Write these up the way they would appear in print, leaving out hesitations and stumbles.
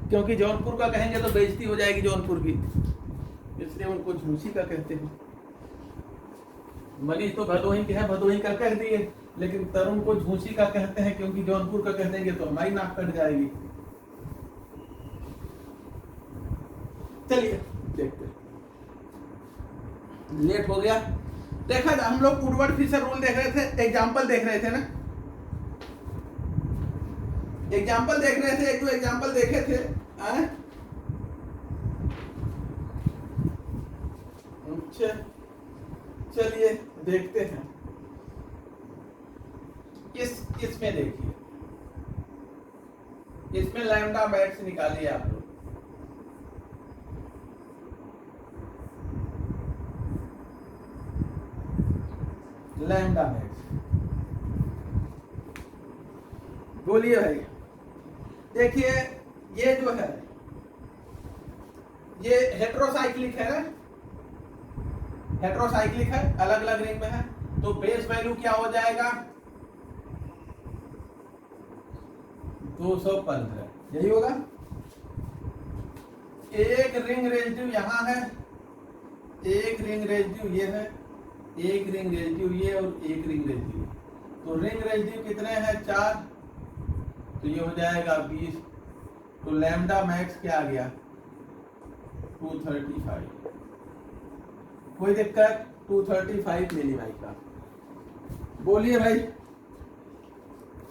क्योंकि जौनपुर का कहेंगे तो बेइज्जती हो जाएगी जौनपुर की, इसलिए उनको झूसी का कहते हैं। मनीष तो भदोही के हैं, भदोही का कह दिए, लेकिन तरुण को झूसी का कहते हैं क्योंकि जौनपुर का कह देंगे तो हमारी नाक कट जाएगी। चलिए देखते, लेट हो गया। देखा हम लोग वुडवर्ड फिशर रूल देख रहे थे, एग्जाम्पल देख रहे थे ना, एग्जाम्पल देख रहे थे, एक दो एग्जाम्पल देखे थे। अच्छा चलिए देखते हैं। इसमें देखिए, इसमें लैम्डा मैक्स निकालिए आप लोग। लैम्डा मैक्स बोलिए भाई। देखिए ये जो है ये हेट्रोसाइक्लिक है ना, हेट्रोसाइक्लिक है, अलग अलग रिंग में है, तो बेस वैल्यू क्या हो जाएगा 215, यही होगा। एक रिंग रेजिड्यू यहां है, एक रिंग रेजिड्यू ये है, एक रिंग रेजिड्यू ये और एक रिंग रेजिड्यू, तो रिंग रेजिड्यू कितने हैं 4, तो ये हो जाएगा 20। तो लैम्डा मैक्स क्या आ गया 235। कोई दिक्कत 235 मिली भाई का। बोलिए भाई।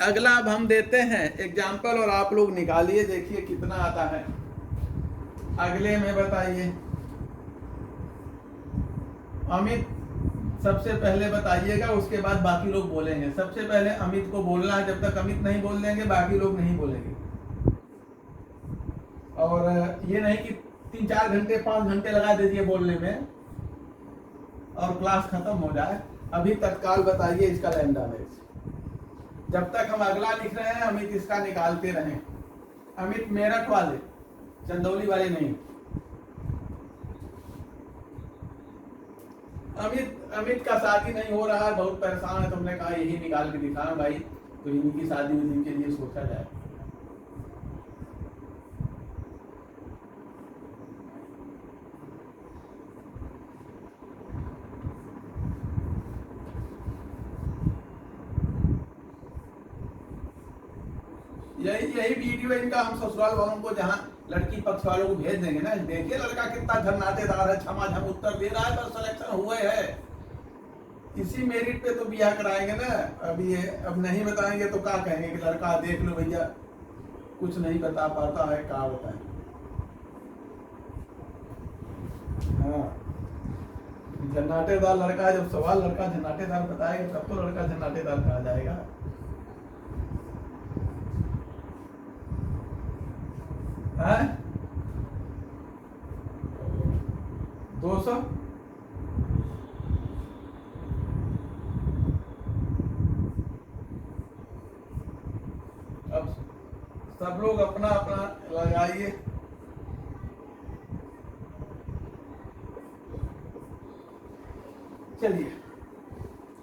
अगला अब हम देते हैं एग्जाम्पल और आप लोग निकालिए, देखिए कितना आता है। अगले में बताइए, अमित सबसे पहले बताइएगा, उसके बाद बाकी लोग बोलेंगे। सबसे पहले अमित को बोलना है, जब तक अमित नहीं बोल देंगे बाकी लोग नहीं बोलेंगे। और ये नहीं कि 3-4 घंटे 5 घंटे लगा दीजिए बोलने में और क्लास खत्म हो जाए। अभी तत्काल बताइए इसका लैम्डा मैक्स। जब तक हम अगला लिख रहे हैं अमित इसका निकालते रहें। अमित मेरठ वाले, चंदौली वाले नहीं। अमित का शादी नहीं हो रहा है, बहुत परेशान है, तुमने कहा यही निकाल के दिखाना भाई, तो इनकी शादी उसी के लिए सोचा जाए। यही वीडियो इनका हम ससुराल वालों को, जहाँ लड़की पक्ष वालों को भेज देंगे ना, देखिए लड़का कितना झरनाटेदार है, छमाझम उत्तर दे रहा है, पर सिलेक्शन हुए है। इसी मेरिट पे तो ब्याह कराएंगे ना। अभी ये अब नहीं बताएंगे तो क्या कहेंगे कि लड़का देख लो भैया, कुछ नहीं बता पाता है, क्या बताएं। हाँ, झरनाटेदार लड़का, जब सवाल लड़का झरनाटेदार बताएगा तब तो लड़का झरनाटेदार कहा जाएगा। है 200। अब सब लोग अपना अपना लगाइए। चलिए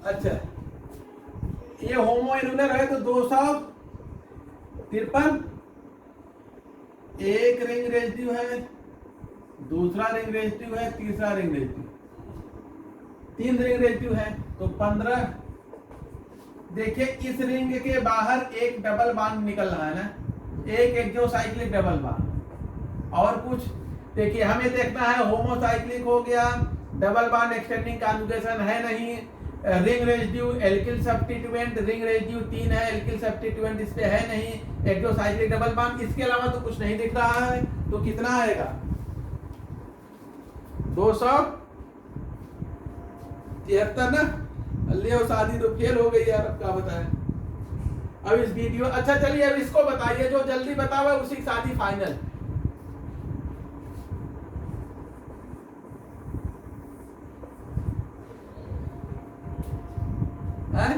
अच्छा, ये होमो इनुलर है तो 253। एक रिंग रेजिड्यू है, दूसरा रिंग रेजिड्यू है, तीसरा रिंग रेजिड्यू, 3 रिंग रेजिड्यू है तो 15। देखिए इस रिंग के बाहर एक डबल बॉन्ड निकल रहा है ना, एक एक्सोसाइक्लिक डबल बॉन्ड। और कुछ देखिए हमें देखना है, होमोसाइक्लिक हो गया, डबल बॉन्ड एक्सटेंडिंग कॉन्जुगेशन है नहीं, ring residue alkyl substituent, ring residue 3 है, एल्किल सब्स्टिट्यूएंट इस पे है नहीं, एक्सोसाइक्लिक डबल बॉन्ड, इसके अलावा तो कुछ नहीं दिख रहा है। तो कितना आएगा 273 ना। अल्ले और शादी तो फेल हो गई यार, अब क्या बताएं। अब इस वीडियो, अच्छा चलिए अब इसको बताइए, जो जल्दी बतावे उसी की शादी फाइनल। है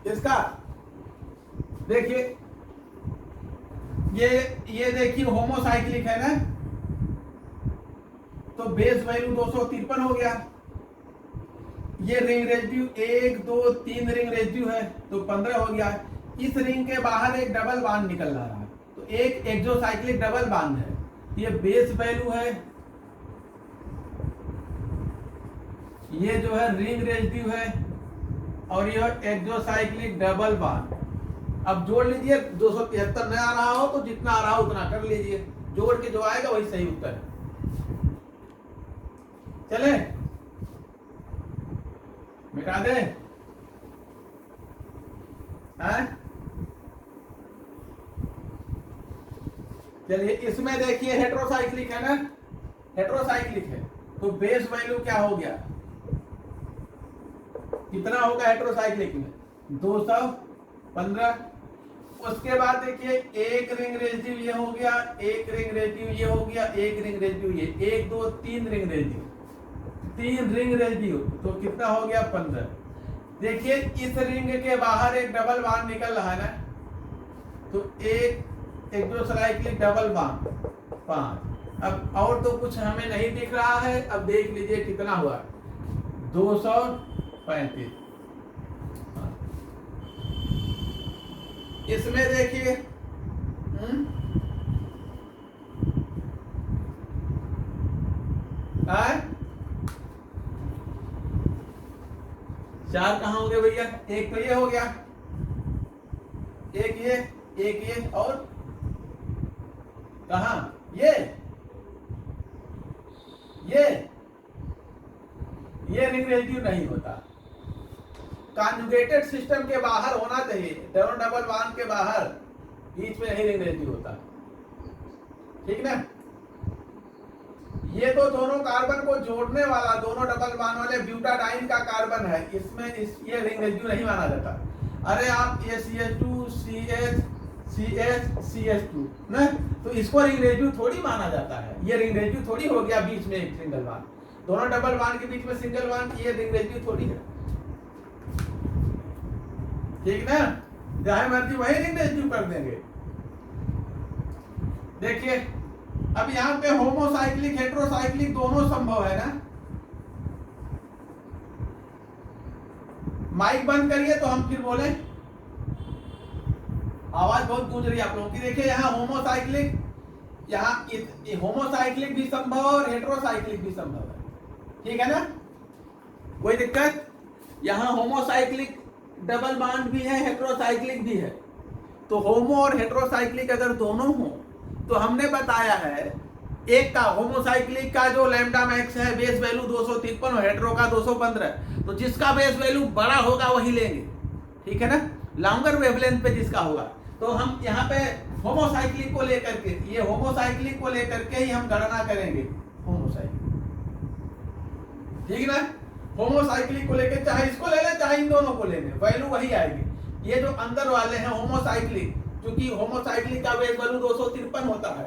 इसका देखिए, ये देखिए होमोसाइक्लिक है ना, तो बेस वैल्यू 253 हो गया। ये रिंग रेजिड्यू 1 2 3 रिंग रेजिड्यू है तो 15 हो गया। इस रिंग के बाहर एक डबल बॉन्ड निकल रहा है, तो एक एक्सोसाइक्लिक डबल बॉन्ड है, ये बेस वैल्यू है, ये जो है रिंग रेजिड्यू है, और यह एक्सोसाइक्लिक डबल बॉन्ड। अब जोड़ लीजिए, 273 न आ रहा हो तो जितना आ रहा हो उतना कर लीजिए, जोड़ के जो आएगा वही सही उत्तर है। चले मिटा दे, चलिए इसमें देखिए हेट्रोसाइक्लिक है ना, हेट्रोसाइक्लिक है, तो बेस वैल्यू क्या हो गया, कितना होगा हेट्रोसाइक्लिक में 215। उसके बाद देखिए एक रिंग रेजिड्यू ये हो गया, एक रिंग रेजिड्यू ये हो गया, एक रिंग रेजिड्यू ये, 1 2 3 रिंग रेजिड्यू, 3 रिंग रेजिड्यू, तो कितना हो गया 15। देखिए इस रिंग के बाहर एक डबल बॉन्ड निकल रहा है ना, तो एक एक्सोसाइक्लिक डबल बॉन्ड 5। अब और तो कुछ हमें नहीं दिख रहा है, अब देख लीजिए कितना हुआ 235। इसमें देखिए चार कहाँ हो गए भैया, एक तो ये हो गया, एक ये और कहा ये रिंग रेजिड्यू नहीं होता, कॉन्जुगेटेड सिस्टम के बाहर होना चाहिए, दोनों डबल बॉन्ड के बाहर, बीच में नहीं रिंग रेजिड्यू होता, ठीक ना। ये तो दोनों कार्बन को जोड़ने वाला, दोनों डबल बॉन्ड वाले ब्यूटाडाइन का कार्बन है, इसमें ये रिंग रेजिड्यू नहीं माना जाता। अरे आप CH2 CH2 ना, तो इसको रिंग रेजिड्यू थोड़ी माना जाता है, ये रिंग रेजिड्यू थोड़ी हो गया, बीच में एक सिंगल बॉन्ड, दोनों डबल बॉन्ड के बीच में सिंगल बॉन्ड, ये रिंग रेजिड्यू थोड़ी है, ठीक ना, चाहे मर्जी वही रिंग रेजिड्यू कर देंगे। देखिए अब यहाँ पे होमोसाइक्लिक हेट्रोसाइक्लिक दोनों संभव है ना। माइक बंद करिए तो हम फिर बोले, आवाज बहुत गूंज रही है आप लोगों की। देखिए यहाँ होमोसाइक्लिक, यहाँ होमोसाइक्लिक भी संभव और हेट्रोसाइक्लिक भी संभव है, ठीक है ना, कोई दिक्कत। यहाँ होमोसाइक्लिक डबल बॉन्ड भी है, हेट्रोसाइक्लिक भी है, तो होमो और हेट्रोसाइक्लिक अगर दोनों हो तो हमने बताया है एक का होमोसाइक्लिक का जो लैम्डा मैक्स है बेस वैल्यू 253 और हेट्रो का 215, तो जिसका बेस वैल्यू बड़ा होगा वही लेंगे, ठीक है ना, लॉन्गर वेवलेंथ पे जिसका होगा। तो हम यहाँ पे होमोसाइक्लिक को लेकर के, ये होमोसाइक्लिक को लेकर के ही हम गणना करेंगे होमोसाइक्लिक, ठीक ना, होमोसाइक्लिक को लेकर चाहे इसको ले लें चाहे इन दोनों को ले लें, वैल्यू वही आएगी। ये जो अंदर वाले हैं होमोसाइक्लिक, क्योंकि होमोसाइक्लिक का बेस वैल्यू 253 होता है,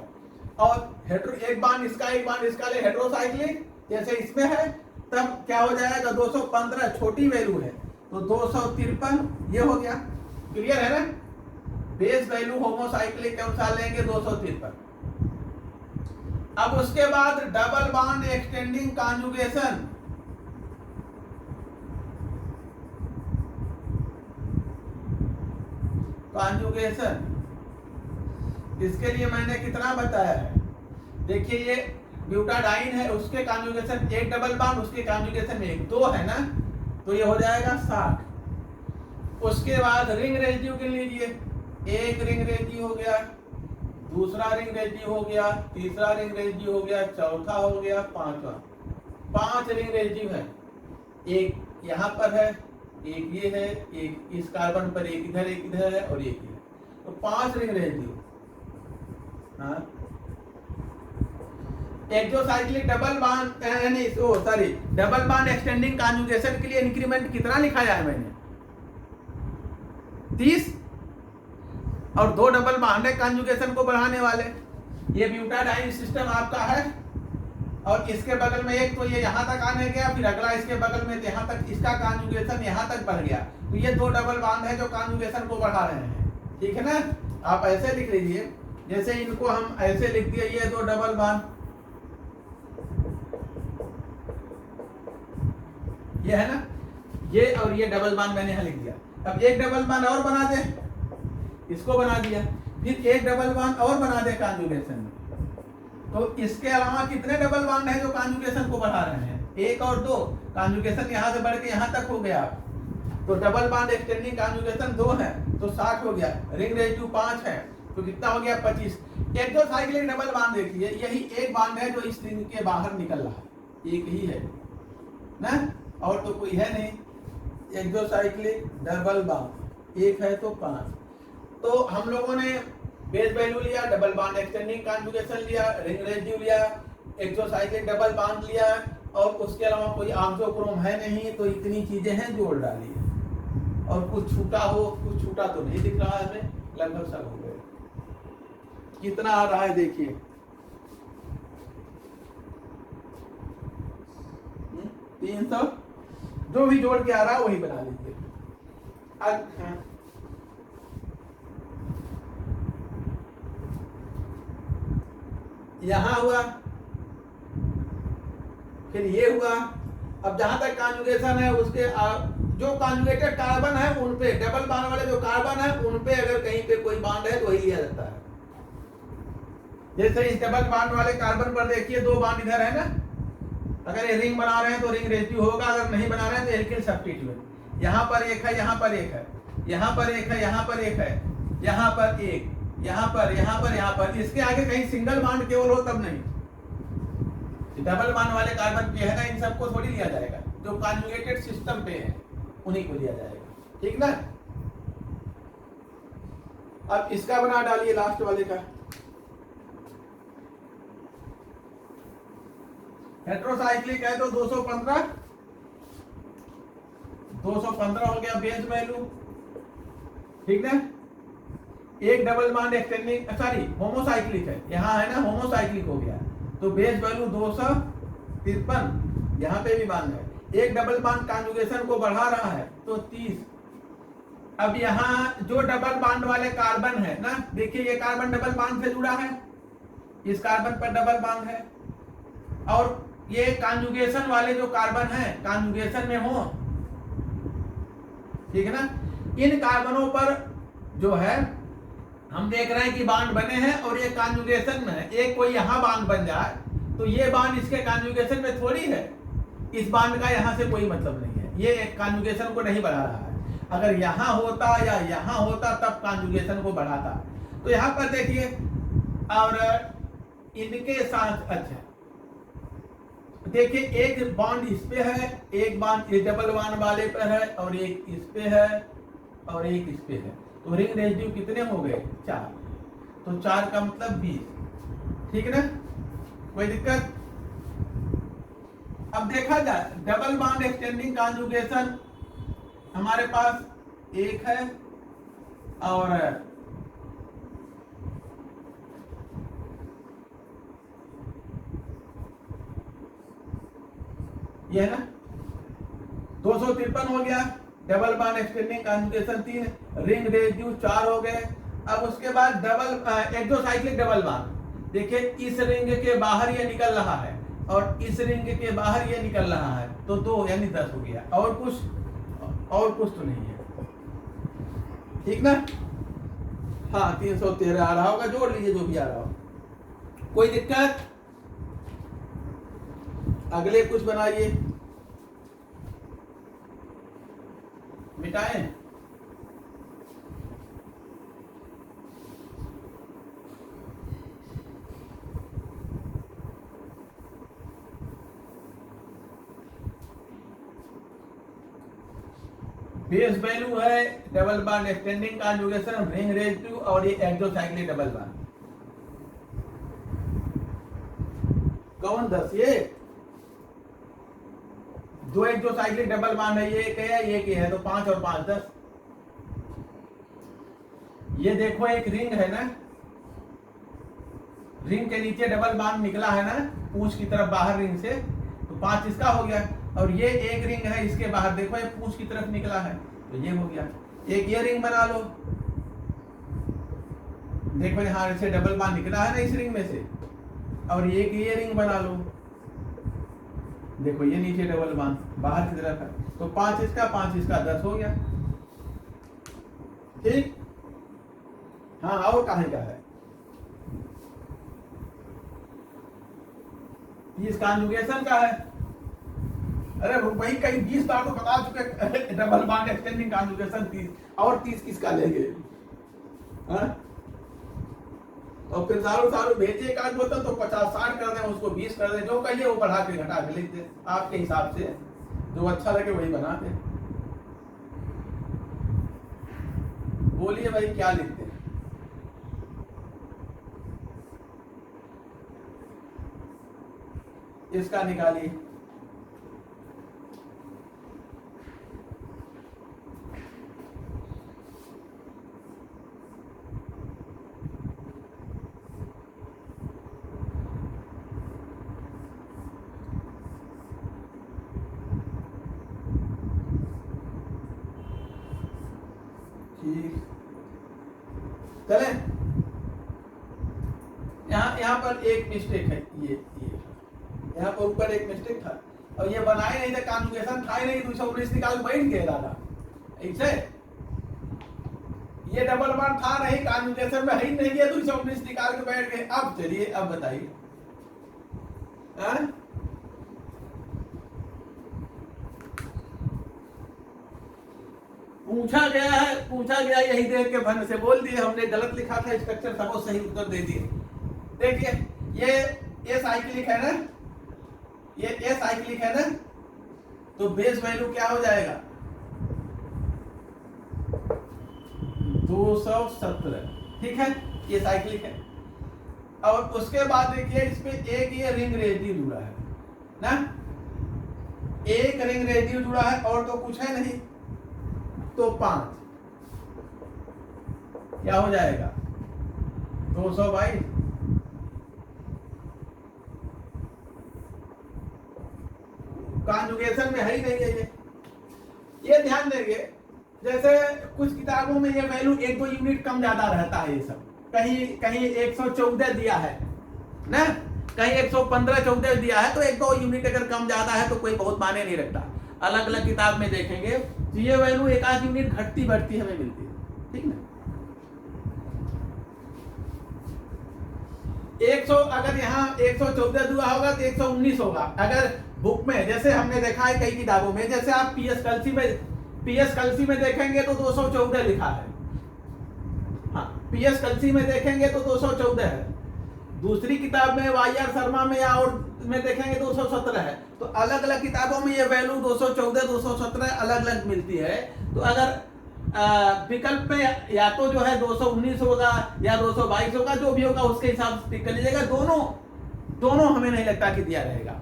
और हेट्रो एक बार इसका एक बार इसका ले हेट्रोसाइक्लिक जैसे इसमें है, तब क्या हो जाएगा 215 छोटी वैल्यू है, तो 253 ये हो गया, क्लियर है ना। बेस वैल्यू होमोसाइक्लिक के अनुसार लेंगे 253। अब उसके बाद डबल बॉन्ड एक्सटेंडिंग कॉन्जुगेशन, इसके लिए मैंने कितना बताया है, देखिए ये ब्यूटाडाइन है, उसके कॉन्जुगेशन एक डबल बॉन्ड, उसके कॉन्जुगेशन में एक, 2 है ना, तो ये हो जाएगा 60। उसके बाद रिंग रेजिड्यू गिन लीजिए, एक रिंग रेजिड्यू हो गया, दूसरा रिंग रेजिड्यू हो गया, तीसरा रिंग रेजिड्यू हो गया, चौथा हो गया, पांचवा, 5 रिंग रेजिड्यू है, एक यहाँ पर है, एक ये है, एक इस कार्बन पर, एक इधर है और एक इधर, तो 5 रिंग रेजिड्यू। हाँ, एक्सोसाइक्लिक डबल बॉन्ड यानी sorry double bond extending conjugation के लिए इंक्रीमेंट कितना लिखाया है मैंने, 30, और 2 डबल बॉन्ड है कॉन्जुगेशन को बढ़ाने वाले। ये ब्यूटाडाइन सिस्टम आपका है, और इसके बगल में एक तो ये यहाँ तक आने गया, फिर अगला इसके बगल में यहाँ तक, इसका कॉन्जुगेशन यहाँ तक बढ़ गया, तो ये 2 डबल बॉन्ड है जो कॉन्जुगेशन को बढ़ा रहे हैं, ठीक है ना। आप ऐसे लिख लीजिए, जैसे इनको हम ऐसे लिख दिए, ये 2 डबल बॉन्ड, ये है ना, ये और ये डबल बॉन्ड मैंने यहाँ लिख दिया। अब एक डबल बॉन्ड और बना दे, इसको बना दिया, फिर एक डबल बॉन्ड और बना दे कॉन्जुगेशन में। तो इसके अलावा कितने डबल बॉन्ड है जो कॉन्जुगेशन को बढ़ा रहे हैं? एक और दो। कॉन्जुगेशन यहाँ से बढ़ के यहाँ तक हो गया। तो डबल बॉन्ड एक्सटेंडिंग कॉन्जुगेशन 2 है तो 60 हो गया। रिंग रेशियो 5 है तो कितना हो गया? 25। एक्सोसाइक्लिक डबल बॉन्ड देखिए, यही एक बॉन्ड है जो इस रिंग के बाहर निकल रहा है, एक ही है ना, और तो कोई है नहीं। एक्सोसाइक्लिक डबल बॉन्ड एक है तो 5। तो हम लोगों ने बेस वैल्यू लिया, डबल बॉन्ड एक्सटेंडिंग कॉन्जुगेशन लिया, रिंग रेशियो लिया, एक्सोसाइक्लिक डबल बॉन्ड लिया, और उसके अलावा कोई ऑक्सोक्रोम है नहीं, तो इतनी चीजें हैं जोड़ डाली। और कुछ छूटा हो, कुछ छूटा तो नहीं दिख रहा है हमें, लगभग सब हो गए। कितना आ रहा है देखिए, 300, जो भी जोड़ के आ रहा है वही बना लीजिए। यहां हुआ, फिर ये हुआ। अब जहां तक कॉन्जुगेशन है उसके जो कॉन्जुगेटेड कार्बन है उन पे, डबल बॉन्ड वाले जो कार्बन है उन पे अगर कहीं पे कोई बॉन्ड है तो वही लिया जाता है। जैसे इस डबल बॉन्ड वाले कार्बन पर देखिए 2 बॉन्ड इधर है ना, अगर ये रिंग बना रहे हैं तो रिंग रेशियो होगा, अगर नहीं बना रहे हैं तो एल्किल सब्स्टिट्यूट। यहाँ पर एक है, यहाँ पर एक है, यहाँ पर एक है, यहाँ पर एक है, यहाँ पर एक, यहाँ पर, यहाँ पर, यहाँ पर। इसके आगे कहीं सिंगल बॉन्ड केवल हो तब नहीं, डबल बॉन्ड वाले कार्बन पे है ना, इन सबको थोड़ी लिया जाएगा। जो कॉन्जुगेटेड सिस्टम पे है उन्हीं को लिया जाएगा, ठीक ना। अब इसका बना डालिए लास्ट वाले का। हेट्रोसाइक्लिक है तो 215 हो गया बेस वैल्यू, ठीक ना। एक double bond extending, sorry homocyclic है, यहाँ है ना, होमोसाइक्लिक हो गया तो बेस वैल्यू 253, यहाँ पे भी बॉन्ड है। एक डबल बॉन्ड कॉन्जुगेशन को बढ़ा रहा है तो 30। अब यहाँ जो डबल बॉन्ड वाले कार्बन है ना, देखिए ये कार्बन डबल बॉन्ड से जुड़ा है, इस कार्बन पर डबल बॉन्ड है, और ये कॉन्जुगेशन वाले जो कार्बन है कॉन्जुगेशन में हो, ठीक है ना। इन कार्बनों पर जो है हम देख रहे हैं कि बॉन्ड बने हैं और ये कॉन्जुगेशन में है। एक कोई यहाँ बॉन्ड बन जाए तो ये बॉन्ड इसके कॉन्जुगेशन में थोड़ी है, इस बॉन्ड का यहाँ से कोई मतलब नहीं है, ये एक कॉन्जुगेशन को नहीं बढ़ा रहा है। अगर यहाँ होता या यहाँ होता तब कॉन्जुगेशन को बढ़ाता। तो यहाँ पर देखिए, और इनके साथ, अच्छा देखिए एक बॉन्ड इस पे है, एक बॉन्ड इस डबल बॉन्ड वाले पर है, और एक इस पे है, और एक इस पे है। तो रिंग रेशियो कितने हो गए? 4। तो 4 का मतलब 20, ठीक है ना, कोई दिक्कत। अब देखा जाए डबल बॉन्ड एक्सटेंडिंग कॉन्जुगेशन हमारे पास एक है, और ये है ना 253 हो गया। Double bond extending conjugation 3, ring ratio 4 हो गए। अब उसके बाद डबल एक्सोसाइक्लिक डबल बॉन्ड, देखिए इस रिंग के बाहर ये निकल रहा है और इस रिंग के बाहर ये निकल रहा है, तो 2 यानी 10 हो गया। और कुछ तो नहीं है, ठीक ना। हाँ 313 आ रहा होगा, जोड़ लीजिए जो भी आ रहा हो, कोई दिक्कत। अगले कुछ बनाइए, मिटाएं। बेस वैल्यू है double bond extending conjugation, ring ratio, और ये एक्सोसाइक्लिक डबल बॉन्ड। कौन 10? ये दो एक्सोसाइक्लिक डबल बॉन्ड है, ये एक है, ये एक है, तो 5 और 5 10। ये देखो एक रिंग है ना, रिंग के नीचे डबल बॉन्ड निकला है ना पूंछ की तरफ बाहर रिंग से, तो 5 इसका हो गया। और ये एक रिंग है, इसके बाहर देखो ये पूंछ की तरफ निकला है, तो ये हो गया। एक ये रिंग बना लो, देखो यहाँ से डबल बॉन्ड निकला है ना इस रिंग में से, और एक ये रिंग बना लो, देखो ये नीचे डबल बॉन्ड बाहर की तरफ है, तो 5 इसका 5 इसका 10 हो गया, ठीक। हाँ, और कहाँ का है? तीस कॉन्जुगेशन का है। अरे भाई कई 20 बार तो बता चुके डबल बॉन्ड एक्सटेंडिंग कॉन्जुगेशन 30, और 30 किसका लेंगे? हाँ? और फिर सालों सालों भेजिए एक आध बोतल तो 50-60 कर दें, उसको 20 कर दें, जो कहिए वो बढ़ा के घटा के लिख दे आपके हिसाब से, जो अच्छा लगे वही बना दे। बोलिए भाई क्या लिखते हैं? इसका निकालिए। ठीक, चले। यहाँ पर एक मिस्टेक है, ये यहाँ पर ऊपर एक मिस्टेक था, और ये बनाए नहीं थे, कॉन्जुगेशन था ही नहीं, 219 निकाल बैठ गए दादा ऐसे। ये डबल बार था नहीं, कॉन्जुगेशन में ही नहीं है, 219 निकाल के बैठ गए। अब चलिए, अब बताइए। पूछा गया यही देख के भन से बोल दिए हमने गलत लिखा था स्ट्रक्चर, सबको सही उत्तर दे दिए। देखिए ये साइक्लिक है ना, ये साइक्लिक है ना, तो बेस वैल्यू क्या हो जाएगा? 217। ठीक है, ये साइक्लिक है। और उसके बाद देखिए इसमें एक ये रिंग रेडियो जुड़ा है ना, एक रिंग रेडियो जुड़ा है, और तो कुछ है नहीं, तो 5 क्या हो जाएगा? 222। कॉन्जुगेशन में है ही नहीं है ये ध्यान देंगे। जैसे कुछ किताबों में ये वैल्यू 1-2 यूनिट कम ज्यादा रहता है, ये सब कहीं 114 दिया है ना, कहीं 115-14 दिया है, तो 1-2 यूनिट अगर कम ज्यादा है तो कोई बहुत माने नहीं रखता। अलग अलग किताब में देखेंगे तो ये वैल्यू 1-8 यूनिट घटती बढ़ती हमें मिलती है। ठीक ना, 100 अगर यहाँ 114 दुआ होगा तो 119 होगा। अगर बुक में जैसे हमने देखा है कई किताबों में, जैसे आप पीएस कलसी में देखेंगे तो 214 लिखा है। हाँ, पीएस कलसी में देखेंगे तो 214 है। दूसरी किताब में वाईआर शर्मा में या और में देखेंगे 217 है। तो अलग अलग किताबों में ये वैल्यू 214, 217 अलग अलग मिलती है। तो अगर विकल्प में या तो जो है 219 होगा या 222 होगा, जो भी होगा उसके हिसाब से टिक कर लीजिएगा। दोनों हमें नहीं लगता कि दिया रहेगा।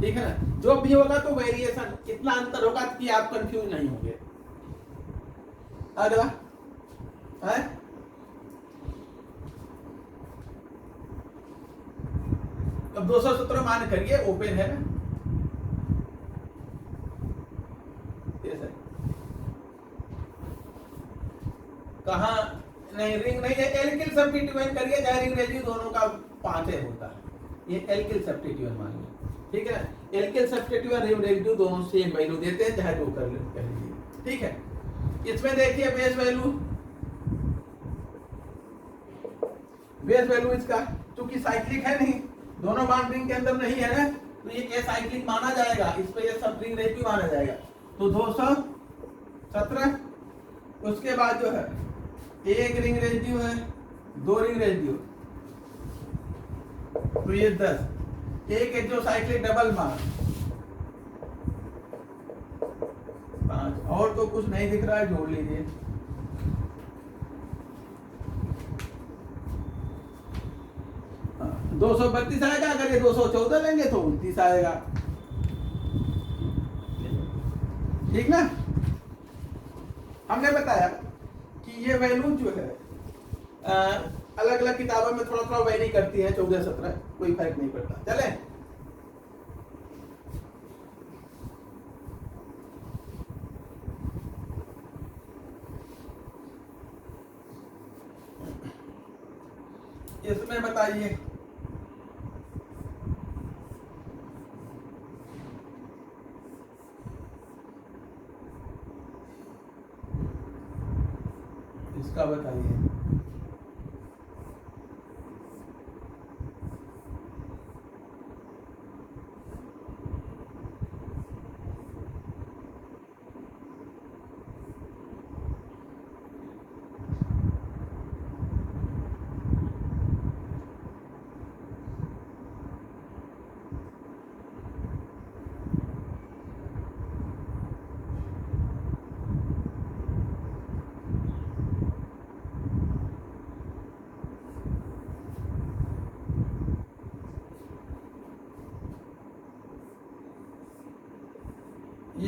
ठीक है ना, जो भी होगा तो वेरिएशन इतना अंतर होगा कि आप कंफ्यूज नहीं होंगे। अगला है अब 217 मान करिए, ओपन है ना, कहा नहीं रिंग नहीं है, एल्किल सब्स्टिट्यूएंट करिए, चाहे रिंग रेडियो दोनों का 5 होता है। ये एल्किल सब्स्टिट्यूएंट मान लो। ठीक है, एल्किल सब्स्टिट्यूएंट रिंग रेडियो दोनों सेम वैल्यू देते हैं, चाहे 2 कर लीजिए। ठीक है, इसमें देखिए बेस वैल्यू इसका चूंकि साइक्लिक है नहीं, दोनों बॉन्ड रिंग के अंदर नहीं है ना, तो ये साइक्लिक माना जाएगा, इस पे ये सब रिंग रेडियो माना जाएगा। तो 217, उसके बाद जो है एक रिंग रेडियो है, 2 रिंग रेडियो, तो ये 10, एक एक्सोसाइक्लिक डबल बॉन्ड 5, और तो कुछ नहीं दिख रहा है, जोड़ लीजिए। हाँ, 232 आएगा। अगर ये 214 लेंगे तो 29 आएगा। ठीक ना, हमने बताया कि ये वैल्यू जो है अलग अलग किताबों में थोड़ा थोड़ा वेरी करती है, 14-17 कोई फर्क नहीं पड़ता। चले, इसमें बताइए इसका बताइए।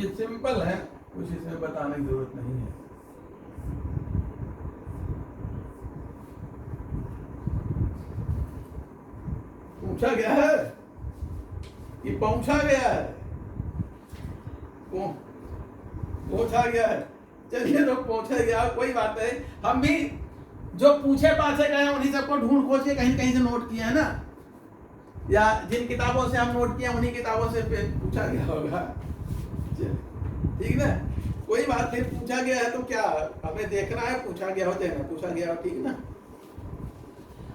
ये सिंपल है, कुछ इसमें बताने की जरूरत नहीं है। पूछा गया है कि पहुंचा गया है, पहुंचा गया है। चलिए तो पहुंचा गया, कोई बात नहीं। हम भी जो पूछे पाछे गए उन्हीं सबको ढूंढ खोज के कहीं कहीं से नोट किया है ना, या जिन किताबों से हम नोट किए उन्हीं किताबों से पूछा गया होगा। ठीक ना, कोई बात नहीं। पूछा गया है तो क्या हमें देखना है, पूछा गया हो देना, पूछा गया हो, ठीक ना।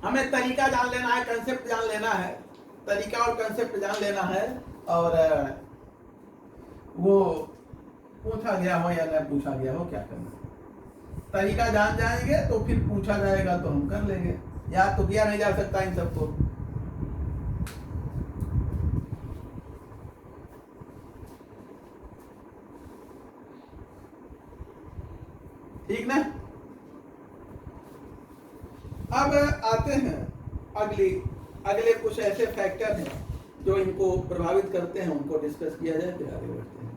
हमें तरीका जान लेना है, कंसेप्ट जान लेना है, तरीका और कंसेप्ट जान लेना है, और वो पूछा गया हो या न पूछा गया हो क्या करना। तरीका जान जाएंगे तो फिर पूछा जाएगा तो हम कर लेंगे, याद तो किया नहीं जा सकता इन सबको। ठीक ना। अब आते हैं अगले कुछ ऐसे फैक्टर हैं जो इनको प्रभावित करते हैं, उनको डिस्कस किया जाए फिर आगे बढ़ते हैं।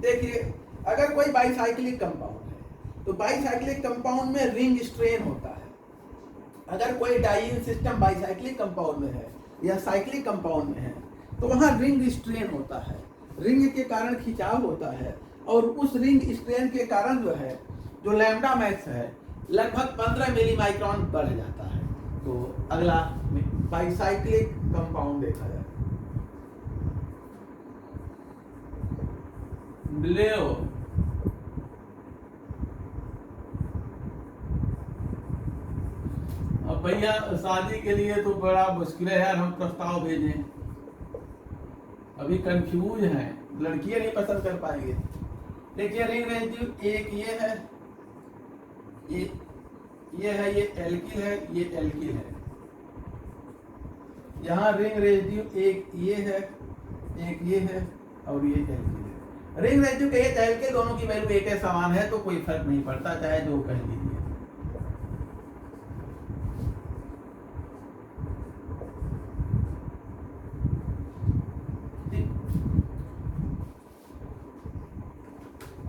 देखिए, अगर कोई बाईसाइक्लिक कंपाउंड है तो बाईसाइक्लिक कंपाउंड में रिंग स्ट्रेन होता है। अगर कोई डाइईन सिस्टम बाईसाइक्लिक कंपाउंड में है या साइक्लिक कंपाउंड में है तो वहां रिंग स्ट्रेन होता है, रिंग के कारण खिंचाव होता है, और उस रिंग स्ट्रेन के कारण जो लैम्डा मैक्स है लगभग 15 मिली माइक्रोन बढ़ जाता है। तो अगला बाईसाइक्लिक कंपाउंड देखा जाए, ब्लेओ। अब भैया शादी के लिए तो बड़ा मुश्किल है यार, हम प्रस्ताव भेजें, अभी कंफ्यूज हैं, लड़कियां नहीं पसंद कर पाएंगे। देखिए रिंग रेजिड्यू एक ये है, ये है, ये एल्किल है, ये एल्किल है। यहाँ रिंग रेजिड्यू एक ये है, एक ये है, और ये एल्किल है। रिंग रेजिड्यू के एल्किल दोनों की वैल्यू एक है, समान है, तो कोई फर्क नहीं पड़ता, चाहे जो कह लीजिए।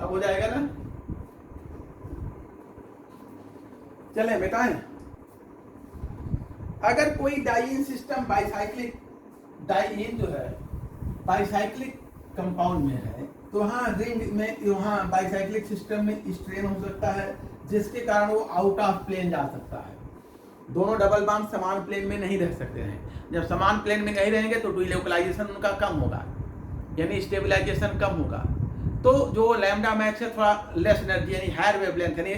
अब हो जाएगा ना, चले मिटाएं। अगर कोई डाइईन सिस्टम बाईसाइक्लिक, डाइईन जो है बाईसाइक्लिक कंपाउंड में है तो वहां रिंग में, वहां बाईसाइक्लिक सिस्टम में स्ट्रेन हो सकता है, जिसके कारण वो आउट ऑफ प्लेन जा सकता है। दोनों डबल बॉन्ड समान प्लेन में नहीं रह सकते हैं। जब समान प्लेन में नहीं रहेंगे तो डिलोकलाइजेशन उनका कम होगा, यानी स्टेबलाइजेशन कम होगा। तो जो लैम्डा मैक्स है थोड़ा लेस एनर्जी यानी हायर वेवलेंथ यानी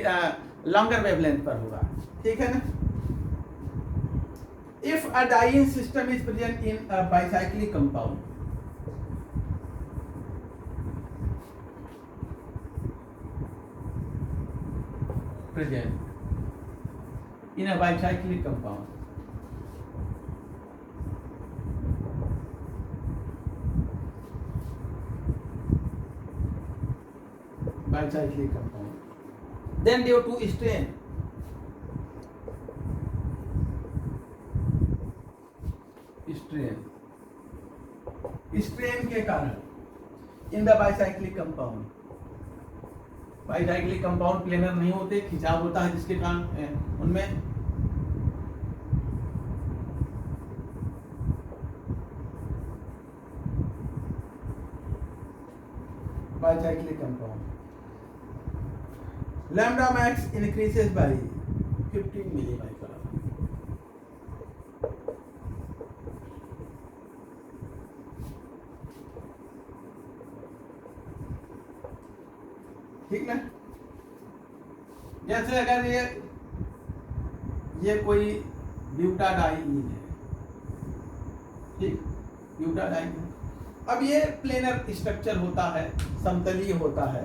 लॉन्गर वेवलेंथ पर होगा, ठीक है ना। If a diene system is present in a bicyclic compound, present in a bicyclic compound, then due to strain, strain के कारण in the bicyclic compound, bicyclic compound planar नहीं होते, खिंचाव होता है, जिसके कारण उनमें bicyclic compound lambda max increases by 15 milli micron. ठीक ना। जैसे अगर ये कोई ब्यूटाडाइन है, ठीक, ब्यूटाडाइन है। अब ये प्लेनर स्ट्रक्चर होता है, समतलीय होता है,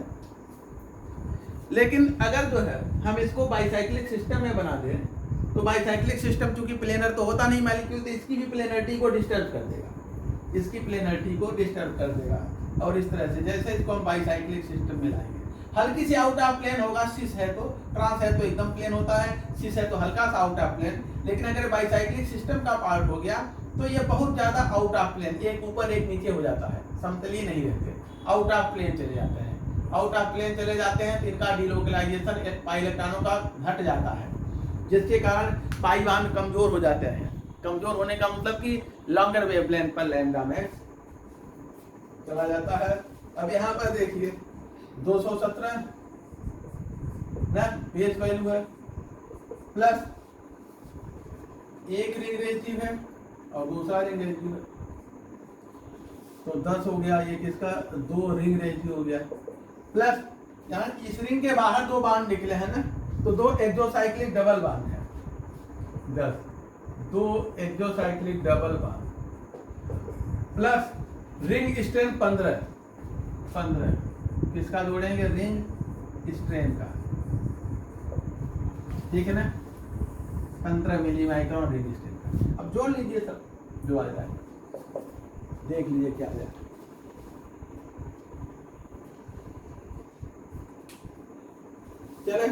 लेकिन अगर जो है हम इसको बाईसाइक्लिक सिस्टम में बना दें तो बाईसाइक्लिक सिस्टम चूंकि प्लेनर तो होता नहीं मॉलिक्यूल, तो इसकी भी प्लेनरिटी को डिस्टर्ब कर देगा, इसकी प्लेनरिटी को डिस्टर्ब कर देगा। और इस तरह से जैसे इसको हम बाईसाइक्लिक सिस्टम में लाएंगे, हल्की सी आउट ऑफ प्लेन होगा, सिस है तो, ट्रांस है तो एकदम प्लेन होता है, सिस है तो हल्का सा आउट ऑफ प्लेन। लेकिन अगर बाईसाइक्लिक सिस्टम का पार्ट हो गया तो ये बहुत ज्यादा आउट ऑफ प्लेन, एक ऊपर एक नीचे हो जाता है, समतलीय नहीं रहते। आउट ऑफ प्लेन चले जाते हैं। आउट ऑफ प्लेन चले जाते हैं तो इनका डिलोकलाइजेशन पाई इलेक्ट्रॉनों का घट जाता है, जिसके कारण पाई बॉन्ड कमजोर हो जाते हैं। कमजोर होने का मतलब कि लॉन्गर वेवलेंथ पर लैम्डा मैक्स चला जाता है। अब यहाँ पर देखिए 217 ना बेस वैल्यू है, प्लस एक रिंग रेजिस्टिव है और दूसरा रिंग रेजिस्टिव है, तो 10 हो गया। ये किसका 2 रिंग रेजिस्टिव हो गया, प्लस यहाँ इस रिंग के बाहर 2 बांड निकले हैं ना, तो 2 एक्सोसाइक्लिक डबल बांड है 10, 2 exocyclic double bond, plus ring strength 15 किसका जोड़ेंगे, रिंग स्ट्रेंथ का, ठीक है ना, 15 मिली माइक्रोन रिंग स्ट्रेंथ का। अब जोड़ लीजिए सब जो आ जाए, देख लीजिए क्या आ जाए। चले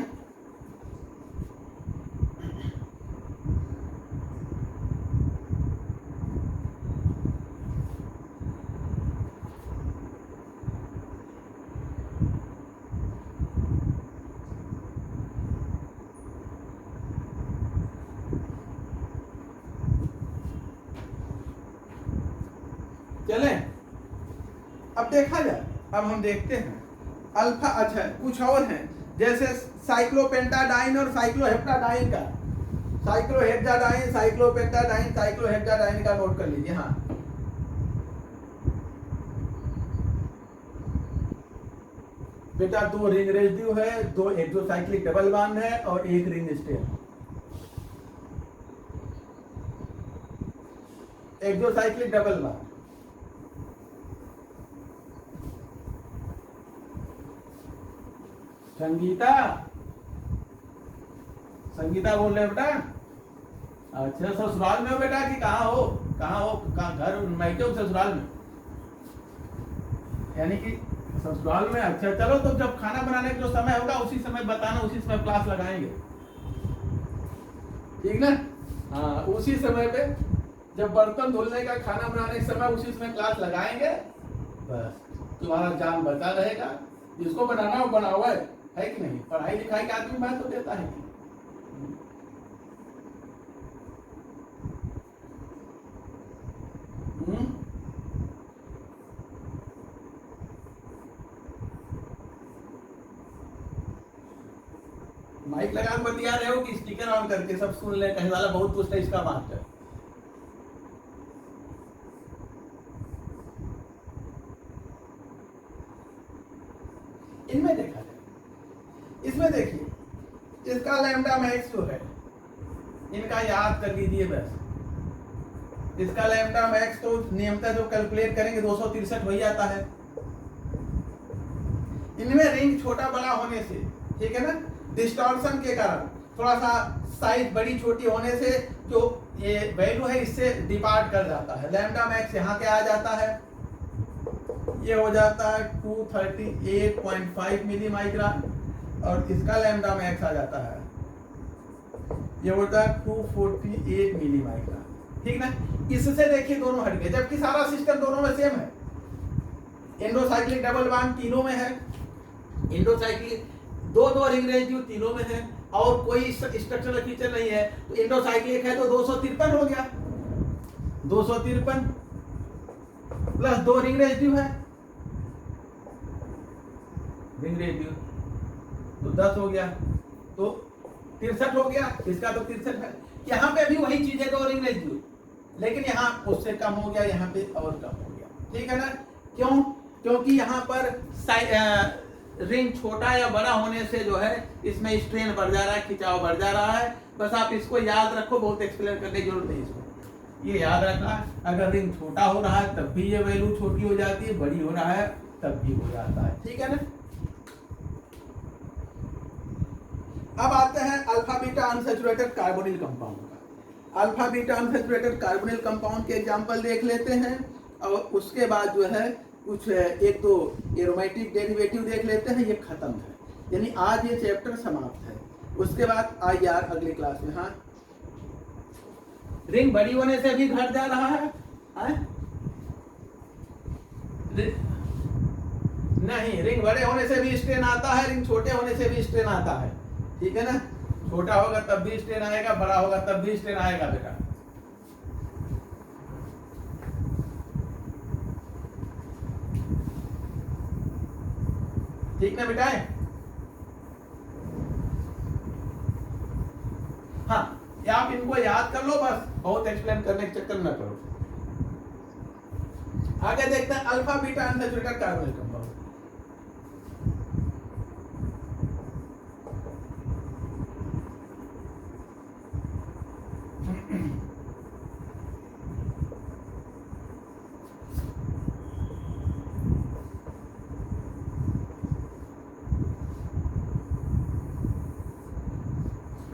चले अब देखा जाए। अब हम देखते हैं अल्फा, अच्छा कुछ और है जैसे साइक्लोपेंटाडाइन और साइक्लोहेप्टाडाइन का, साइक्लोहेप्टाडाइन, साइक्लोपेंटाडाइन, साइक्लोहेप्टाडाइन का नोट कर लीजिए। हाँ बेटा 2 रिंग रेजिड्यू है, 2 एक्सोसाइक्लिक डबल बॉन्ड है और 1 ring strain. Exocyclic double bond, Sangeeta बोल रहे बेटा? अच्छा ससुराल में हो बेटा कि कहाँ हो, कहाँ घर मैके हो ससुराल में, यानी कि ससुराल में। अच्छा चलो, तो जब खाना बनाने का जो समय होगा उसी समय बताना, उसी समय क्लास लगाएंगे, ठीक ना? हाँ उसी समय पे जब बर्तन धुलने का, खाना बनाने के समय उसी समय क्लास लगाएंगे, बस तुम्हारा जान बचा रहेगा। जिसको बनाना हो बनाओ, है कि नहीं? पढ़ाई लिखाई का आदमी बात तो देता है कि माइक लगा के बतिया रहे हो कि स्पीकर ऑन करके सब सुन ले? कहने वाला बहुत पूछता है इसका मास्टर। इनमें देखा जाए, इसमें देखिए इसका लैम्डा मैक्स जो है, इनका याद कर लीजिए बस। इसका लैम्डा मैक्स तो नियमतः जो कैलकुलेट करेंगे 263 हो ही आता है। इनमें रिंग छोटा बड़ा होने से, ठीक है ना, डिस्टॉर्शन के कारण थोड़ा सा साइज बड़ी छोटी होने से जो ये वैल्यू है इससे डिपार्ट कर जाता है। लैम्डा मैक्स यहाँ क्या आ जाता है, ये हो जाता है 238.5 मिली माइक्रोन, और इसका लैम्डा मैक्स आ जाता है, ये होता है 248 मिली माइक्रोन, ठीक ना? इससे देखिए दोनों हट गए, जबकि सारा सिस्टम दोनों में सेम है। एंडोसाइक्लिक डबल बॉन्ड तीनों में है, एंडोसाइक्लिक 2 रिंग रेजिड्यू तीनों में है, और कोई स्ट्रक्चरल फीचर नहीं है। तो एंडोसाइक्लिक है तो 253 हो गया, 253 प्लस 2 रिंग रेजिड्यू है, रिंग रेजिड्यू तो 10 हो गया, तो 63 हो गया। इसका तो 63 है। यहाँ पे भी वही चीज है, 2 रिंग रेजिड्यू, लेकिन यहाँ उससे कम हो गया, यहाँ पे और कम हो गया, ठीक है ना? क्यों? क्योंकि यहाँ पर रिंग छोटा या बड़ा होने से जो है इसमें स्ट्रेन बढ़ जा रहा है, खिंचाव बढ़ जा रहा है। बस आप इसको याद रखो, बहुत एक्सप्लेन करने की जरूरत नहीं इसको, ये याद रखना। अगर रिंग छोटा हो रहा है तब भी ये वैल्यू छोटी हो जाती है, बड़ी हो रहा है तब भी हो जाता है, ठीक है ना? अब आते हैं alpha beta unsaturated carbonyl compound का। Alpha beta unsaturated carbonyl compound के एग्जांपल देख लेते हैं, और उसके बाद जो है कुछ एक दो एरोमेटिक डेरिवेटिव देख लेते हैं। ये खत्म है, यानी आज ये चैप्टर समाप्त है। उसके बाद IR अगली क्लास में। हाँ रिंग बड़ी होने से भी घट जा रहा है, नहीं, रिंग बड़े होने से भी स्ट्रेन आता है, रिंग छोटे होने से भी स्ट्रेन आता है, ठीक है ना। छोटा होगा तब भी स्ट्रेन आएगा, बड़ा होगा तब भी स्ट्रेन आएगा बेटा। ठीक ना बेटा? हाँ, आप इनको याद कर लो बस, बहुत एक्सप्लेन करने के चक्कर में करो। आगे देखते हैं alpha beta unsaturated carbonyl compound.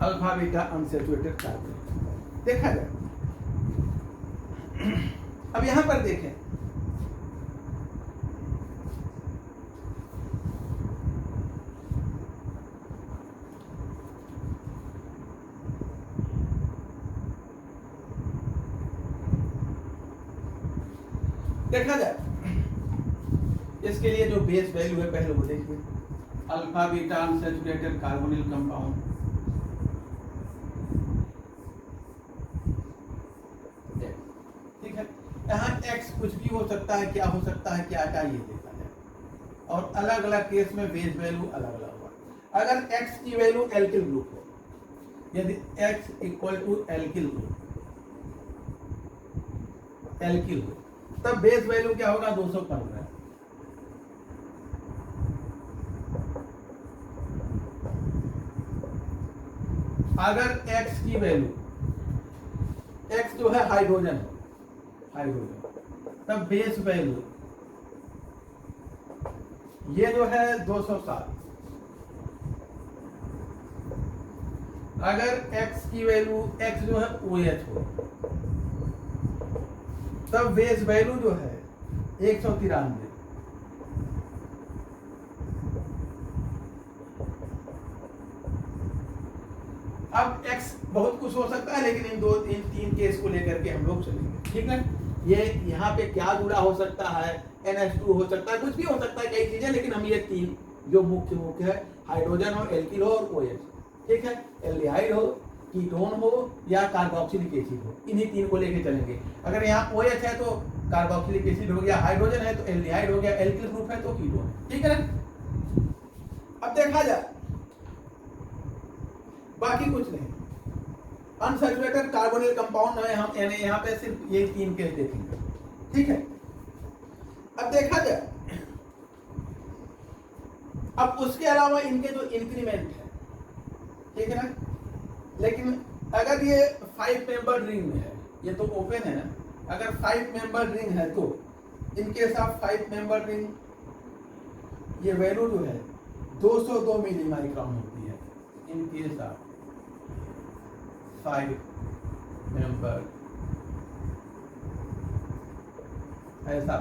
Alpha beta unsaturated carbonyl देखा जाए। अब यहां पर देखें, देखा जाए इसके लिए जो बेस वैल्यू है पहले वो देखिए। Alpha beta unsaturated carbonyl compound, ठीक है। यहाँ x कुछ भी हो सकता है, क्या हो सकता है, क्या ये देखा जाए। और अलग अलग केस में बेस वैल्यू अलग अलग होगा। अगर x की वैल्यू एल्किल ग्रुप हो, यदि x equal to alkyl group, alkyl हो, तब बेस वैल्यू क्या होगा? 215। अगर x की वैल्यू, x जो है हाइड्रोजन है, हाइड्रोजन, तब बेस वैल्यू ये जो है 207। अगर x की वैल्यू, x जो है OH हो, तब बेस वैल्यू जो है 193। अब x बहुत कुछ हो सकता है, लेकिन इन तीन केस को लेकर के हम लोग चलेंगे, ठीक है। ये यहाँ पे क्या जुड़ा हो सकता है? NH2 हो सकता है, कुछ भी हो सकता है, कई चीजें, लेकिन हम ये तीन जो मुख्य है, हाइड्रोजन हो, एल्किल हो और OH, ठीक है। एल्डिहाइड हो, कीटोन हो या कार्बोक्सिलिक एसिड हो, इन्हीं तीन को लेके चलेंगे। अगर यहाँ OH है तो कार्बोक्सिलिक एसिड हो गया, हाइड्रोजन है तो एल्डिहाइड हो गया, एल्किल ग्रुप है तो कीटोन है, ठीक है ना। अब देखा जाए, बाकी कुछ नहीं, अनसैचुरेटेड कार्बोनिल कंपाउंड में हम यहाँ पे सिर्फ ये तीन केस देखेंगे, ठीक है। अब देखा जाए, अब उसके अलावा इनके जो इंक्रीमेंट है, ठीक है ना। लेकिन अगर ये 5 मेंबर रिंग में है, ये तो ओपन है ना, अगर 5 मेंबर रिंग है तो इनके साथ 5 मेंबर रिंग, ये वैल्यू जो है 202 मिली माइक्रोन होती है इनके साथ 5 मेंबर, ऐसा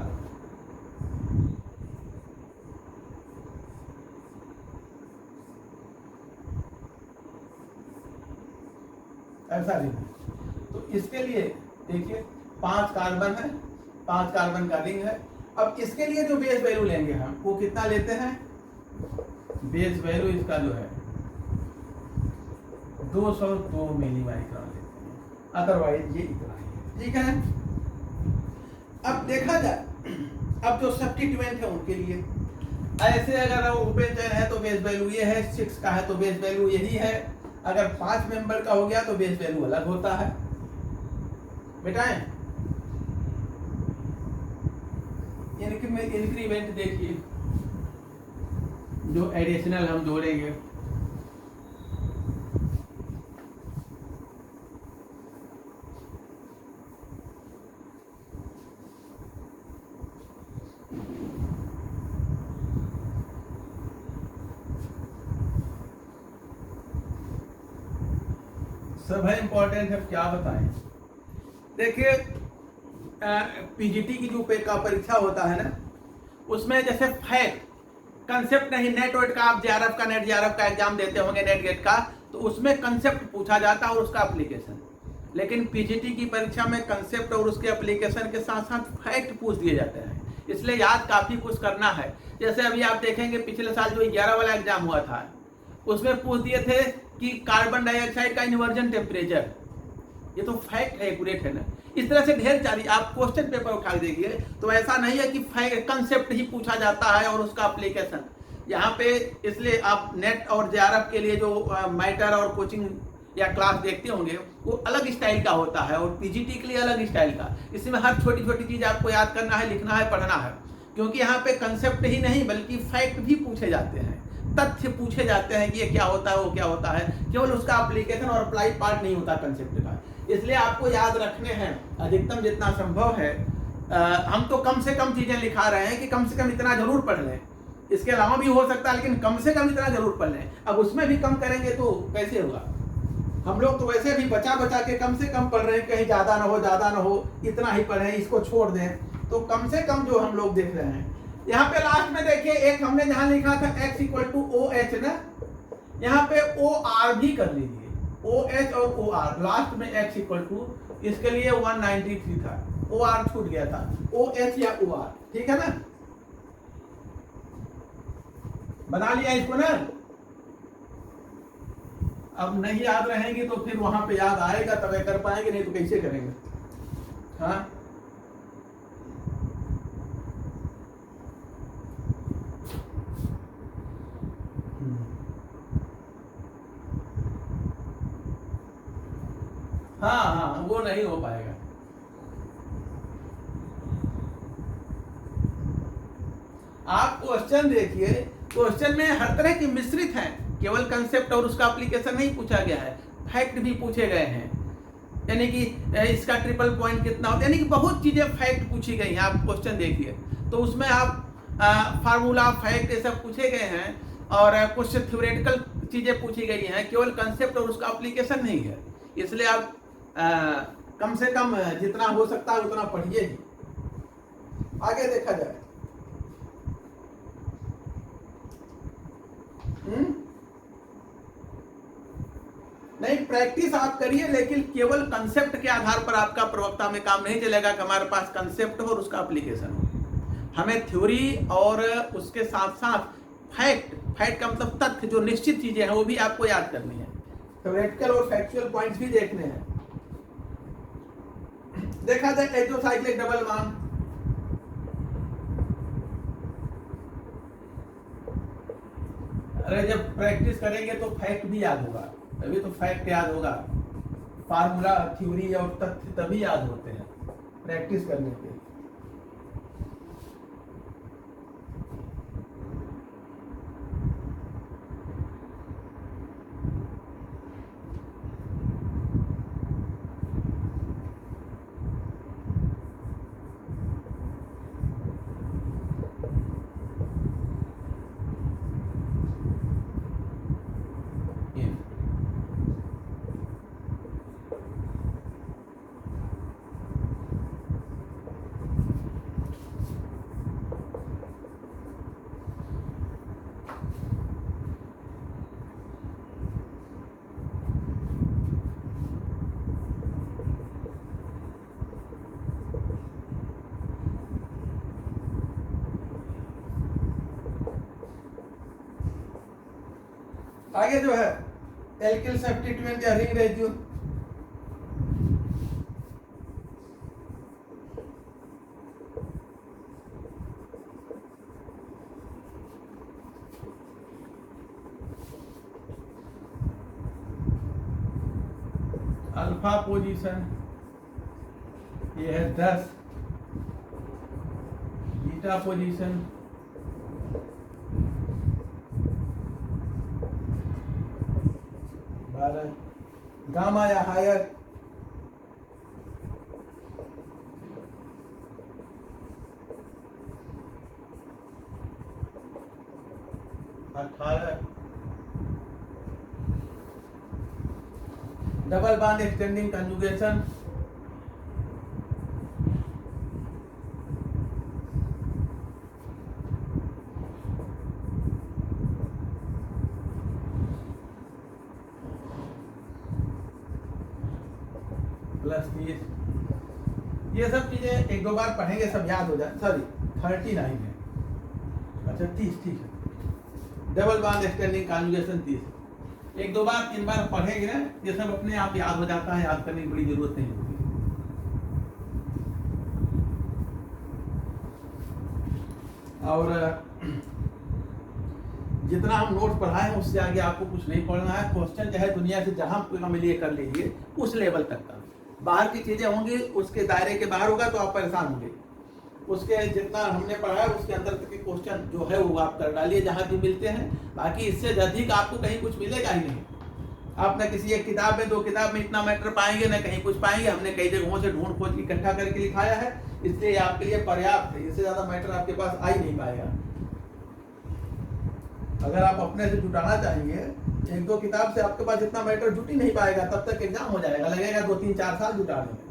ऐसा रिंग। तो इसके लिए देखिए 5 कार्बन है, 5 कार्बन का रिंग है। अब इसके लिए जो बेस वैल्यू लेंगे हम, वो कितना लेते हैं? बेस वैल्यू इसका जो है 202 मिली माइक्रोन लेते हैं, अदरवाइज ये इतना ही है, ठीक है। अब देखा जाए, अब जो सब्स्टिट्यूएंट है उनके लिए, ऐसे अगर ओपन चेन है तो बेस वैल्यू ये है, 6 का है तो बेस वैल्यू यही है। अगर 5 मेंबर का हो गया तो बेस वैल्यू अलग होता है, बेटाएं। इंक्रीमेंट देखिए जो एडिशनल हम जोड़ेंगे, सब है इंपॉर्टेंट है, क्या बताएं। देखिए पीजीटी की जो का परीक्षा होता है ना, उसमें जैसे फैक्ट कंसेप्ट नहीं, नेट वेट का आप जेआरएफ का, नेट जेआरएफ का एग्जाम देते होंगे, नेट गेट का, तो उसमें कंसेप्ट पूछा जाता है और उसका एप्लीकेशन। लेकिन पीजीटी की परीक्षा में कंसेप्ट और उसके एप्लीकेशन के साथ साथ फैक्ट पूछ दिए जाते हैं। इसलिए याद काफी कुछ करना है। जैसे अभी आप देखेंगे पिछले साल जो 11 वाला एग्जाम हुआ था उसमें पूछ दिए थे कि कार्बन डाइऑक्साइड का इन्वर्जन टेम्परेचर, ये तो फैक्ट है, एक्यूरेट है ना। इस तरह से ढेर सारी आप क्वेश्चन पेपर उठा के देखिए तो ऐसा नहीं है कि कंसेप्ट ही पूछा जाता है और उसका एप्लीकेशन यहाँ पे। इसलिए आप नेट और जेआरएफ के लिए जो मैटर और कोचिंग या क्लास देखते होंगे वो अलग स्टाइल का होता है और पीजीटी के लिए अलग स्टाइल का। इसमें हर छोटी छोटी चीज आपको याद करना है, लिखना है, पढ़ना है, क्योंकि यहाँ पे कंसेप्ट ही नहीं बल्कि फैक्ट भी पूछे जाते हैं, तथ्य पूछे जाते हैं कि ये क्या होता है वो क्या होता है, केवल उसका एप्लीकेशन और अप्लाई पार्ट नहीं होता कंसेप्ट का। इसलिए आपको याद रखने हैं अधिकतम जितना संभव है। हम तो कम से कम चीजें लिखा रहे हैं कि कम से कम इतना जरूर पढ़ लें, इसके अलावा भी हो सकता है लेकिन कम से कम इतना जरूर पढ़ लें। अब उसमें भी कम करेंगे तो कैसे होगा? हम लोग तो वैसे भी बचा बचा के कम से कम पढ़ रहे हैं, कहीं ज्यादा ना हो, इतना ही पढ़ें, इसको छोड़ दें, तो कम से कम जो हम लोग देख रहे हैं। यहाँ पे लास्ट में देखिए एक हमने जहां लिखा था x equal to O H ना, यहाँ पे ओ आर भी कर लीजिए, ओ एच और ओ आर, लास्ट में x इक्वल टू, इसके लिए 193 था, ओ आर छूट गया था, ओ एच या ओ आर, ठीक है ना। बना लिया इसको ना। अब नहीं याद रहेंगे तो फिर वहां पे याद आएगा तब कर पाएंगे, नहीं तो कैसे करेंगे? हाँ हाँ हाँ वो नहीं हो पाएगा। आप क्वेश्चन देखिए, क्वेश्चन में हर तरह की मिश्रित हैं, केवल कंसेप्ट और उसका एप्लीकेशन नहीं पूछा गया है, फैक्ट भी पूछे गए हैं, यानी कि इसका ट्रिपल पॉइंट कितना होता है, यानी कि बहुत चीजें फैक्ट पूछी गई हैं। आप क्वेश्चन देखिए तो उसमें आप फार्मूला फैक्ट ये सब पूछे गए हैं और कुछ थ्योरेटिकल चीजें पूछी गई हैं, केवल कंसेप्ट और उसका एप्लीकेशन नहीं है। इसलिए आप कम से कम जितना हो सकता है उतना पढ़िए ही, आगे देखा जाए। नहीं, प्रैक्टिस आप करिए लेकिन केवल कंसेप्ट के आधार पर आपका प्रवक्ता में काम नहीं चलेगा कि हमारे पास कंसेप्ट हो और उसका एप्लीकेशन हो। हमें थ्योरी और उसके साथ साथ फैक्ट का मतलब तथ्य, जो निश्चित चीजें हैं वो भी आपको याद करनी है, थ्योरेटिकल और फैक्चुअल पॉइंट्स भी देखने हैं। देखा जाए एक्सोसाइक्लिक डबल बॉन्ड, अरे जब प्रैक्टिस करेंगे तो फैक्ट भी याद होगा, तभी तो फैक्ट याद होगा, फार्मूला थ्योरी और तथ्य तभी याद होते हैं प्रैक्टिस करने के। आगे जो है एल्किल सब्स्टिट्यूएंट या रिंग रेशियो, अल्फा पोजीशन ये है 10, बीटा पोजीशन 12, गामा या higher 18, double bond extending conjugation 30। ये सब चीजें एक दो बार पढ़ेंगे सब याद हो जाए, सॉरी 39 है। अच्छा 30, ठीक है। Double bond extending conjugation 30। 1-2 बार 3 बार पढ़ेंगे ना, ये सब अपने आप याद हो जाता है, याद करने की बड़ी जरूरत नहीं होती। और जितना हम नोट्स पढ़ाए हैं उससे आगे आपको कुछ नहीं पढ़ना है। क्वेश्चन चाहे दुनिया से जहां मिलिए कर लीजिए, उस लेवल तक का। बाहर की चीजें होंगी, उसके दायरे के बाहर होगा तो आप परेशान होंगे। उसके जितना हमने पढ़ा है उसके अंदर तक के क्वेश्चन जो है वो आप कर डालिए जहां भी मिलते हैं। बाकी इससे अधिक आपको कहीं कुछ मिलेगा ही नहीं। आप न किसी एक किताब में 2 किताब में इतना मैटर पाएंगे, न कहीं कुछ पाएंगे। हमने कई जगहों से ढूंढ खोज इकट्ठा करके लिखाया है, इसलिए आपके लिए पर्याप्त है। इससे ज्यादा मैटर आपके पास आ ही नहीं पाएगा। अगर आप अपने से जुटाना चाहेंगे, 1-2 किताब से आपके पास इतना मैटर जुट ही नहीं पाएगा। तब तक एग्जाम हो जाएगा, लगेगा 2-3-4 साल जुटाने में।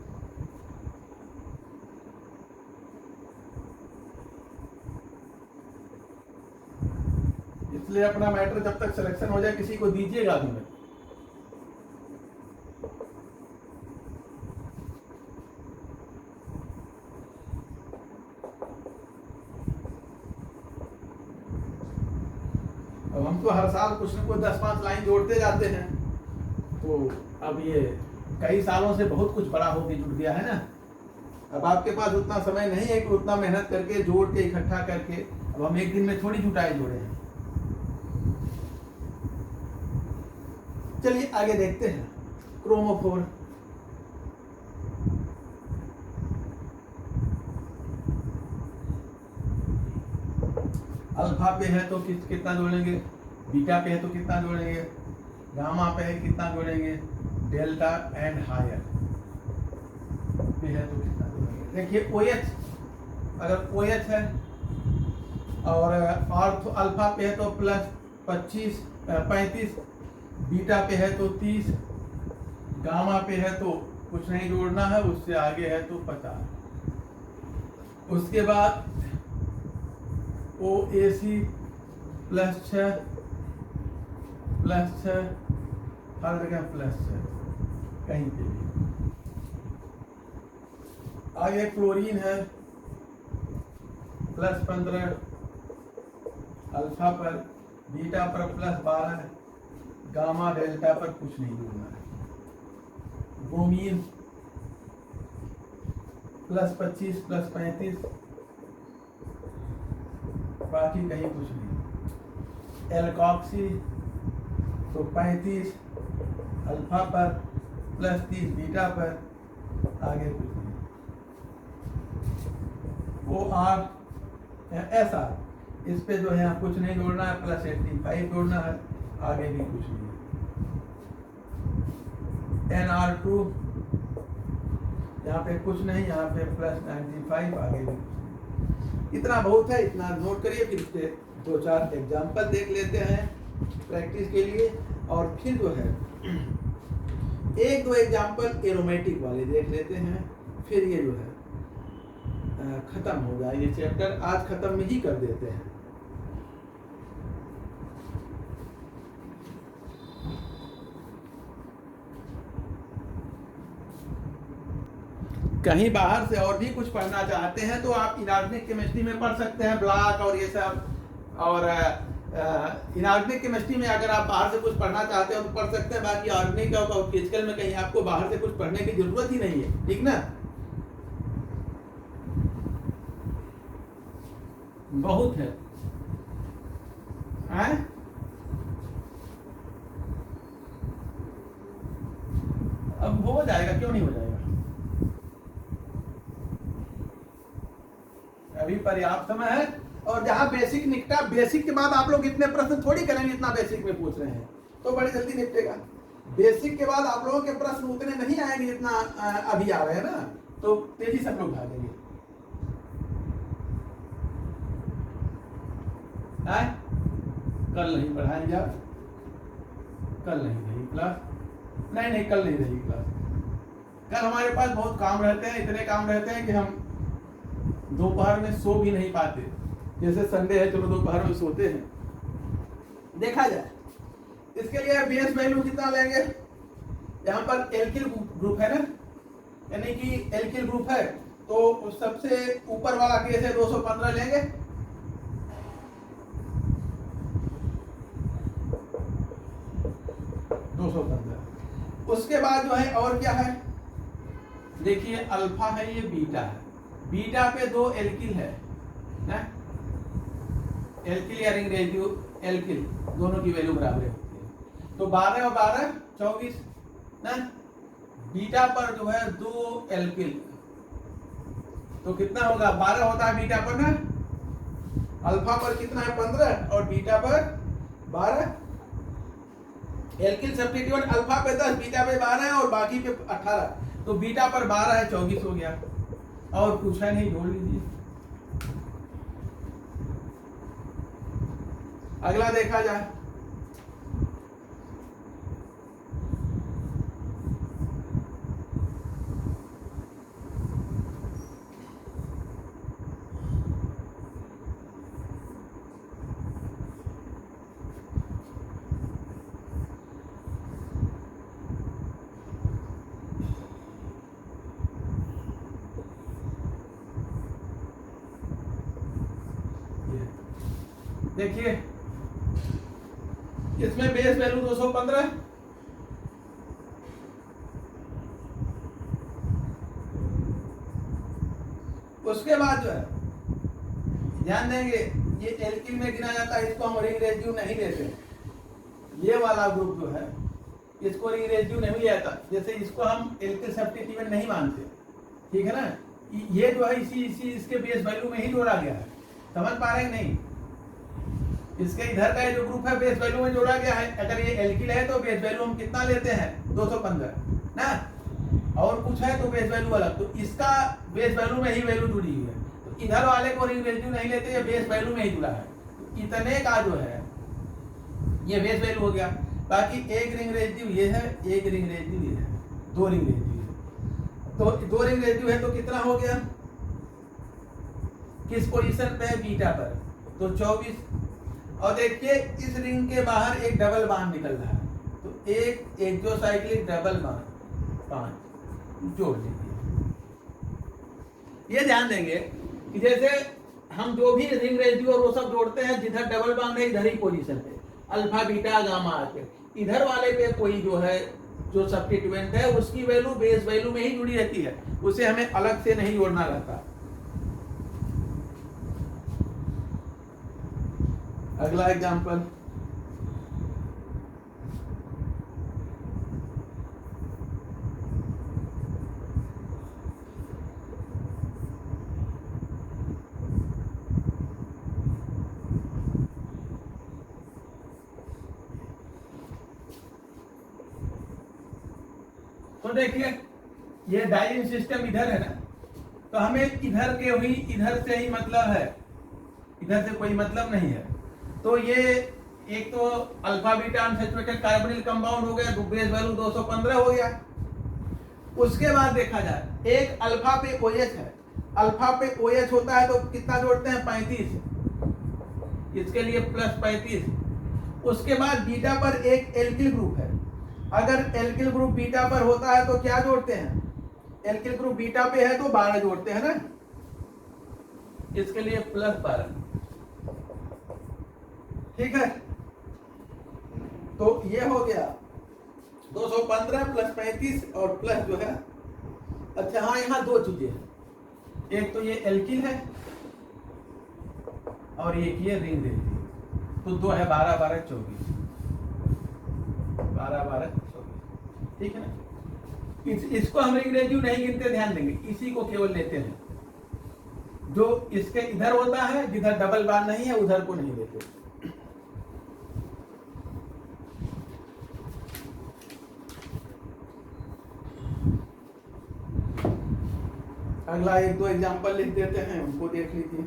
इसलिए अपना मैटर जब तक सिलेक्शन हो जाए किसी को दीजिएगा भी मत। अब हम तो हर साल कुछ न कुछ 10-5 लाइन जोड़ते जाते हैं, तो अब ये कई सालों से बहुत कुछ बड़ा होके जुट गया है ना। अब आपके पास उतना समय नहीं है कि उतना मेहनत करके जोड़ के इकट्ठा करके, अब हम एक दिन में थोड़ी जुटाए जोड़े हैं। चलिए आगे देखते हैं। क्रोमोफोर, अल्फा पे है तो कितना जोड़ेंगे, बीटा पे है तो कितना जोड़ेंगे, गामा पे है कितना जोड़ेंगे, डेल्टा एंड हायर पे है तो कितना जोड़ेंगे। देखिए OH, अगर OH है और ऑर्थो अल्फा पे है तो प्लस 35, बीटा पे है तो 30, गामा पे है तो कुछ नहीं जोड़ना है, उससे आगे है तो 50। उसके बाद OAC +6 हर जगह +6 कहीं पे भी। आगे क्लोरीन है +15 अल्फा पर, बीटा पर +12, गामा डेल्टा पर कुछ नहीं जोड़ना है। ब्रोमीन +25 +35, बाकी कहीं कुछ नहीं। एल्कॉक्सी तो 35 अल्फा पर +30 बीटा पर, आगे कुछ नहीं। OR SR, इस पे जो है कुछ नहीं जोड़ना है, +85 जोड़ना है, आगे भी कुछ नहीं। NR2 यहाँ पे कुछ नहीं, यहाँ पे +95, आगे भी कुछ नहीं। इतना बहुत है, इतना नोट करिए। फिर इसके 2-4 एग्जाम्पल देख लेते हैं प्रैक्टिस के लिए, और फिर जो है 1-2 एग्जाम्पल एरोमेटिक वाले देख लेते हैं। फिर ये जो है खत्म होगा ये चैप्टर, आज खत्म ही कर देते हैं। कहीं बाहर से और भी कुछ पढ़ना चाहते हैं तो आप इनऑर्गेनिक केमिस्ट्री में पढ़ सकते हैं, ब्लॉक और ये सब। और इनऑर्गेनिक केमिस्ट्री में अगर आप बाहर से कुछ पढ़ना चाहते हो तो पढ़ सकते हैं। बाकी ऑर्गेनिक और फिजिकल में कहीं आपको बाहर से कुछ पढ़ने की जरूरत ही नहीं है, ठीक ना। बहुत है, अब हो जाएगा, क्यों नहीं हो जाएगा। अभी पर्याप्त समय है। और जहां बेसिक निकटा, बेसिक के बाद आप लोग इतने प्रश्न थोड़ी करेंगे, इतना बेसिक में पूछ रहे हैं तो बड़ी जल्दी निपटेगा। बेसिक के बाद आप लोगों के प्रश्न उतने नहीं आएंगे जितना अभी आ रहे हैं ना, तो तेजी से हम लोग भागेंगे। कल नहीं पढ़ाएंगे आप, कल नहीं रहेगी क्लास, नहीं कल नहीं रहेगी क्लास। कल हमारे पास बहुत काम रहते हैं, इतने काम रहते हैं कि हम दोपहर में सो भी नहीं पाते। जैसे संडे है, चलो दोपहर में सोते हैं, देखा जाए। इसके लिए बेस वैल्यू कितना लेंगे, यहाँ पर एल्किल ग्रुप है ना, यानी कि एल्किल ग्रुप है तो सबसे ऊपर वाला केस है 215 लेंगे। उसके बाद जो है और क्या है, देखिए अल्फा है, ये बीटा है, बीटा पे दो एल्किल है ना, एल्किल या रिंग रेडियो एल्किल दोनों की वैल्यू बराबर होती है। तो 12 और 12 24 ना, बीटा पर जो है दो एल्किल, तो कितना होगा 12 होता है बीटा पर ना, अल्फा पर कितना है 15 और बीटा पर 12, एल्किल सब्स्टिट्यूट अल्फा पे 10 बीटा पे 12 है और बाकी पे 18, तो बीटा पर 12 है 24 हो गया, और कुछ है नहीं, जोड़ लीजिए। अगला देखा जाए, देखिए इसमें बेस वैल्यू 215, उसके बाद जो है ध्यान देंगे ये एल्किल में गिना जाता है, इसको हम रिंग रेजिड्यू नहीं देते, ये वाला ग्रुप जो है इसको रिंग रेजिड्यू नहीं जाता, जैसे इसको हम एल्किल सब्स्टिट्यूएंट नहीं मानते, ठीक है ना, ये जो है इसी इसी इसके बेस वैल्यू में ही जोड़ा गया है, समझ पा रहे हैं नहीं, इसके इधर का जो ग्रुप है बेस वैल्यू में जोड़ा गया है, अगर ये एल्किल है तो बेस वैल्यू हम कितना लेते हैं 215 ना, और कुछ है तो बेस वैल्यू अलग, तो इसका बेस वैल्यू में ही वैल्यू जुड़ी हुई है, तो इधर वाले को रिंग रेजिड्यू नहीं लेते, ये बेस वैल्यू में ही जुड़ा है, तो इतने का जो है ये बेस वैल्यू हो गया, बाकी एक रिंग रेजिड्यू ये है, एक रिंग रेजिड्यू ये है, दो रिंग रेजिड्यू है, तो दो रिंग रेजिड्यू है तो कितना हो गया, किस पोजीशन पे है बीटा पर, तो 24, और देखिए इस रिंग के बाहर एक डबल बॉन्ड निकल रहा है, तो एक एक्सोसाइक्लिक डबल बॉन्ड 5 जोड़ लीजिए। ये ध्यान देंगे कि जैसे हम जो भी रिंग रेजिड्यू और वो सब जोड़ते हैं, जिधर डबल बॉन्ड है इधर ही पोजीशन पे, अल्फा बीटा गामा आके इधर वाले पे कोई जो है जो सब्स्टिट्यूएंट है उसकी वैल्यू बेस वैल्यू में ही जुड़ी रहती है, उसे हमें अलग से नहीं जोड़ना रहता। अगला एग्जांपल, तो देखिए ये डाइलिंग सिस्टम इधर है ना, तो हमें इधर के हुई इधर से ही मतलब है, इधर से कोई मतलब नहीं है, तो ये एक तो alpha beta unsaturated carbonyl compound हो गया, बेस वैल्यू 215 हो गया। उसके बाद देखा जाए एक अल्फा पे OH है, अल्फा पे OH होता है तो कितना जोड़ते हैं 35, इसके लिए प्लस 35। उसके बाद बीटा पर एक एल्किल ग्रुप है, अगर एल्किल ग्रुप बीटा पर होता है तो क्या जोड़ते हैं, एल्किल ग्रुप बीटा पे है तो 12 जोड़ते हैं ना, इसके लिए प्लस 12, ठीक है, तो ये हो गया 215 प्लस 35 और प्लस जो है, अच्छा हाँ यहाँ दो चीजें हैं, एक तो ये एल्किल है और एक ये रिंग रेजिड्यू, तो दो है 12 12 24, 12 12 24, ठीक है ना, इसको हम रिंग रेजिड्यू नहीं गिनते, ध्यान देंगे इसी को केवल लेते हैं, जो इसके इधर होता है जिधर डबल बॉन्ड नहीं है उधर को नहीं लेते। अगला एक दो एग्जांपल लिख देते हैं, उनको देख लीजिए।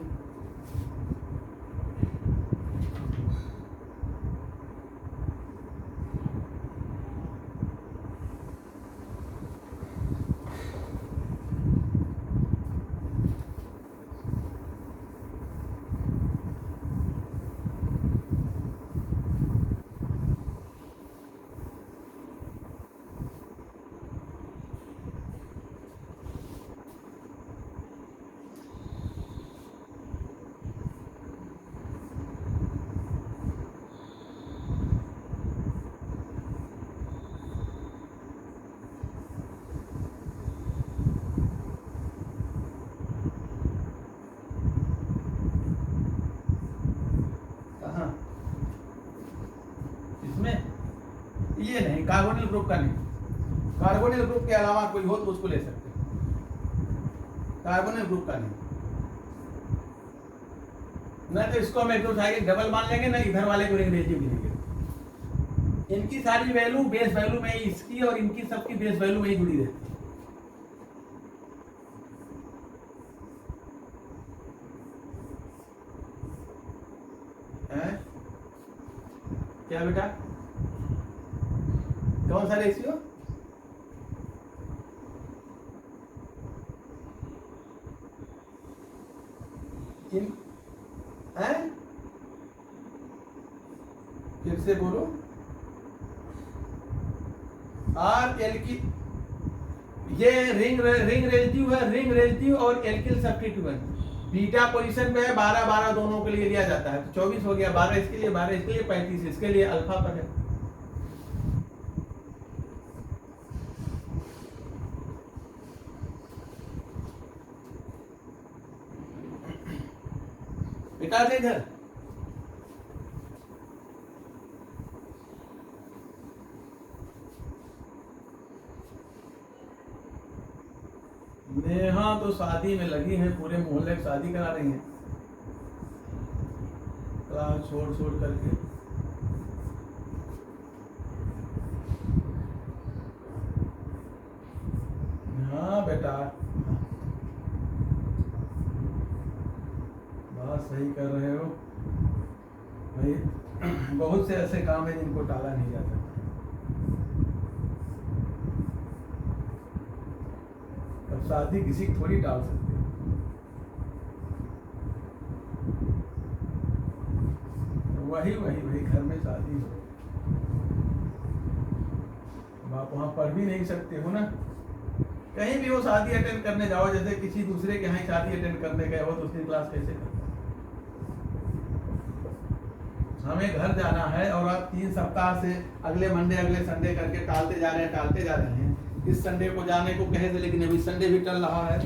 कार्बोनिल ग्रुप का नहीं, कार्बोनिल ग्रुप के अलावा कोई हो तो उसको ले सकते हैं, कार्बोनिल ग्रुप का नहीं। ना तो इसको हम इलेक्ट्रोस्टैटिक डबल मान लेंगे, ना इधर वाले को रिंग रेशियो गिनेंगे। इनकी सारी वैल्यू बेस वैल्यू में, इसकी और इनकी सबकी बेस वैल्यू में ही जुड़ी रहती है। क्या बेटा, कौन सा रेशियो? इन है, फिर से बोलो। आर एल की ये रिंग रेजिड्यू है, रिंग रेजिड्यू और एल्किल सब्स्टिट्यूएंट। बीटा पोजीशन पे है, 12 12 दोनों के लिए लिया जाता है, तो 24 हो गया, 12 इसके लिए, 12 इसके लिए, 35 इसके लिए, अल्फा पर है। बेटा दे इधर, नेहा तो शादी में लगी है, पूरे मोहल्ले की शादी करा रही है, क्लास छोड़ करके। हाँ बेटा, बात सही कर रहे हो भाई, बहुत से ऐसे काम है जिनको टाला नहीं जा सकता। अब शादी किसी की थोड़ी टाल सकते हो। वही घर में शादी हो, आप वहां पढ़ भी नहीं सकते हो ना, कहीं भी वो शादी अटेंड करने जाओ, जैसे किसी दूसरे के यहाँ शादी अटेंड करने गए हो तो उसकी क्लास कैसे करते? हमें घर जाना है और आप 3 सप्ताह से अगले मंडे अगले संडे करके टालते जा रहे हैं। इस संडे को जाने को कहे थे, लेकिन अभी संडे भी टल रहा है।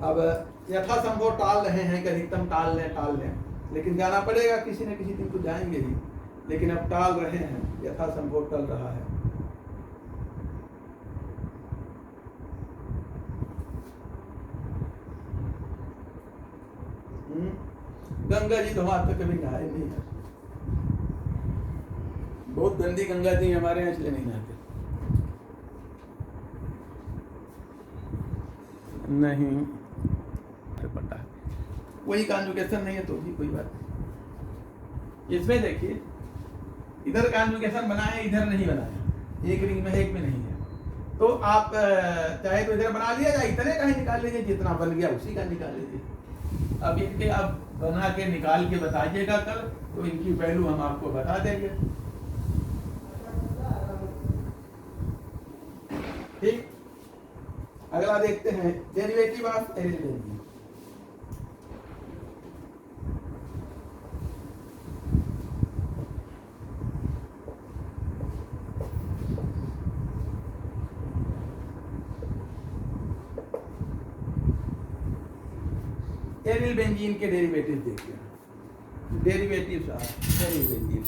अब यथासंभव टाल रहे हैं कि अधिकतम टाल लें, लेकिन जाना पड़ेगा, किसी न किसी दिन तो जाएंगे ही, लेकिन अब टाल रहे हैं, यथासंभव टल रहा है। गंगा जी तो वहां तक कभी नहाए नहीं है, बहुत गंदी गंगा जी हमारे यहाँ, इसलिए नहीं नहाते। नहीं पता है, वही कॉन्जुगेशन नहीं है तो भी कोई बात नहीं। इसमें देखिए, इधर कॉन्जुगेशन बना है, इधर नहीं बना है, एक रिंग में है, एक में नहीं है, तो आप चाहे तो इधर बना लिया जाए, इतने का ही निकाल लीजिए, जितना बन गया उसी का निकाल लीजिए। अब इनके आप बना के निकाल के बताइएगा कल, तो इनकी वैल्यू हम आपको बता देंगे। ठीक, अगला देखते हैं, derivative of aryl benzene. Aryl benzene के डेरिवेटिव देखिए, डेरिवेटिव्स ऑफ एरिल बेंजीन।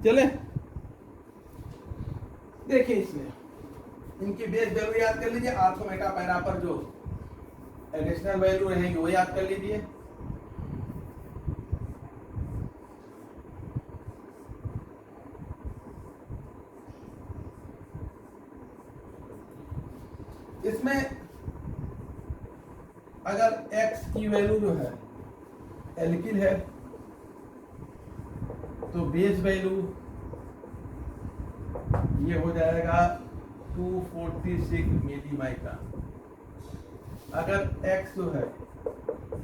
चले देखिए, इसमें इनकी बेस वैल्यू याद कर लीजिए, आर्थो मेटा पैरा पर जो एडिशनल वैल्यू रहेंगे वो याद कर लीजिए। इसमें अगर x की वैल्यू जो है एल्किल है, तो बेस वैल्यू ये हो जाएगा 246 मिलीमाइक्रा। अगर x जो है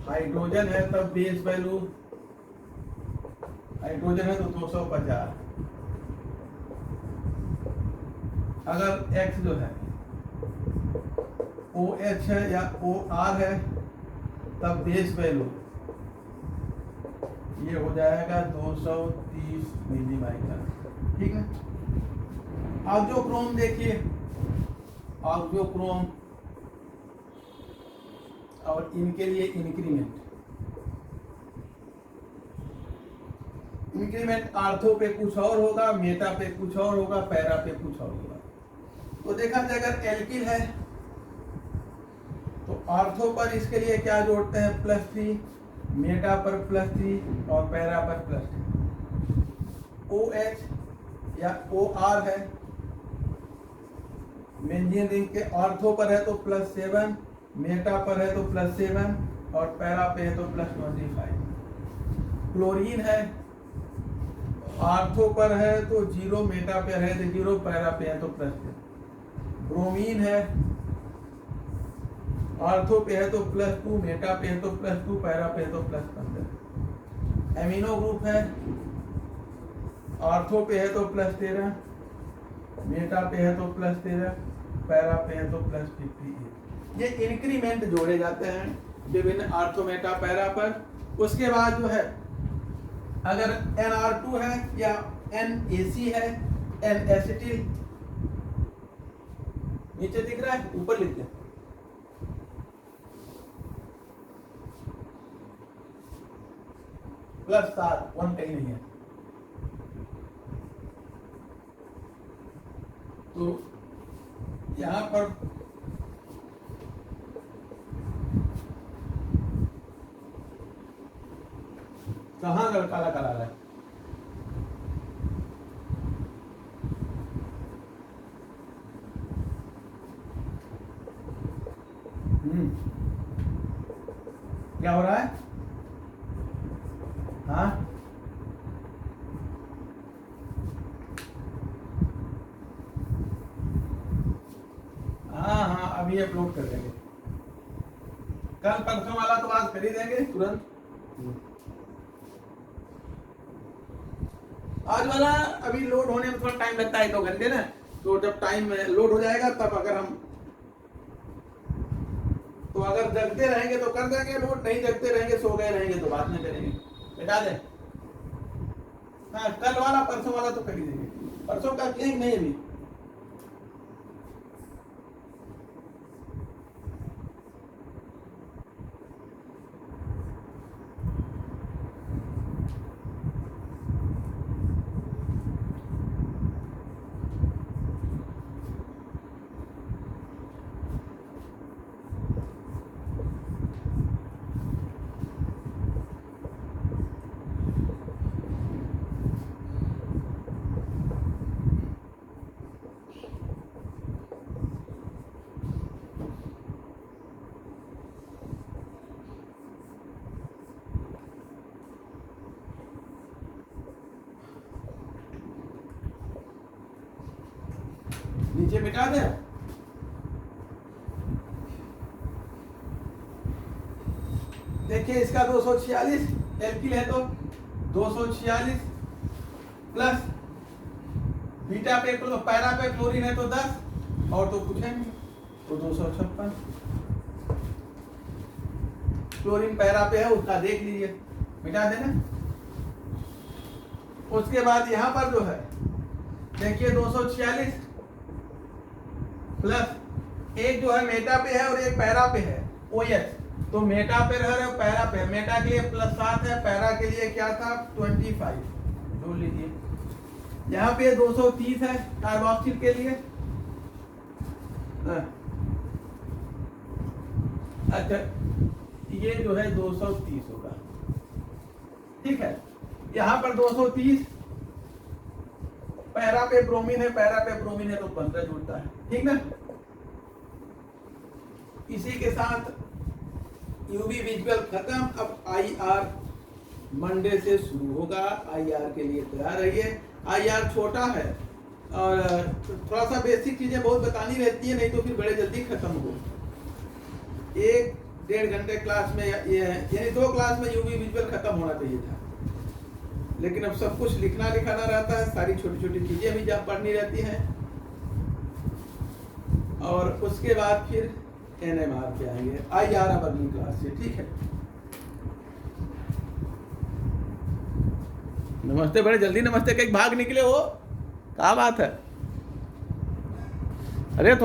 हाइड्रोजन है, तब बेस वैल्यू, हाइड्रोजन है तो 250। अगर x जो है OH है या OR है, तब बेस वैल्यू ये हो जाएगा 230 मिलीमाइक्रा। ठीक है, ऑक्सोक्रोम देखिए, ऑक्सोक्रोम और इनके लिए इंक्रीमेंट, इंक्रीमेंट आर्थो पे कुछ और होगा, मेटा पे कुछ और होगा, पैरा पे कुछ और होगा। तो देखा जाए अगर एल्किल है तो आर्थो पर इसके लिए क्या जोड़ते हैं, +3, मेटा पर +3 और पैरा पर +3। OH या OR है, बेंजीन रिंग के आर्थो पर है तो +7, मेटा पर है तो +7 और पैरा पे है तो +25। क्लोरीन है, आर्थो पर है तो 0, मेटा पे है तो 0, पैरा पे है तो +10। ब्रोमीन है, आर्थो पे है तो +2, मेटा पे है तो +2, पैरा पे है तो +15। एमिनो ग्रुप है, आर्थो पे है तो +13, मेटा पे है तो +13, पैरा पे है तो +58। ये इंक्रीमेंट जोड़े जाते हैं विभिन्न आर्थो, मेटा, पैरा पर। उसके बाद जो है अगर NR2 है या NAC है, N-एसिटिल, नीचे दिख रहा है, ऊपर लिखते हैं +7, 1 कहीं नहीं है। तो यहां पर कहां काला काला रहा है, क्या हो रहा है? हाँ हाँ, अभी अपलोड कर देंगे, कल परसों वाला तो आज कर ही देंगे तुरंत। आज वाला अभी लोड होने में थोड़ा टाइम लगता है, 2 घंटे ना, तो जब टाइम लोड हो जाएगा तब अगर हम तो अगर जगते रहेंगे तो कर देंगे लोड, नहीं जगते रहेंगे, सो गए रहेंगे तो बाद में करेंगे, बैठा दें। हाँ, कल वाला परसों वाला तो कर ही देंगे, परसों का क्लिक नहीं अभी। नीचे मिटा दे। देखिए इसका 246 एल्किल है तो 246 प्लस बीटा पे पैरा पे क्लोरीन है तो 10 और तो कुछ है नहीं तो 256। क्लोरीन पैरा पे है उसका देख लीजिए, मिटा देना। उसके बाद यहां पर जो है देखिए 246 प्लस एक जो है मेटा पे है और एक पैरा पे है OH, तो मेटा पे रह रहे पैरा पे, मेटा के लिए +7 है, पैरा के लिए क्या था 25 जोड़ लीजिए। यहाँ पे 230 है कार्बोक्सिल के लिए, अच्छा ये जो है 230 होगा, ठीक है। यहाँ पर 230 पैरा पे ब्रोमीन है, पैरा पे ब्रोमीन है तो 15 जुड़ता है, ठीक ना। इसी के साथ यूवी विजुअल खत्म। अब IR मंडे से शुरू होगा, IR के लिए तैयार रहिए। IR छोटा है और थोड़ा सा बेसिक चीजें बहुत बतानी रहती है, नहीं तो फिर बड़े जल्दी खत्म हो। 1-1.5 घंटे क्लास में यानी 2 क्लास में यूवी विजुअल खत्म होना चाहिए था, लेकिन अब सब कुछ लिखना लिखाना रहता है, सारी छोटी छोटी चीजें भी जब पढ़नी रहती हैं। और उसके बाद फिर NMR पे आएंगे, IR अब अगली क्लास से, ठीक है। नमस्ते, बड़े जल्दी नमस्ते कहीं भाग निकले हो, क्या बात है? अरे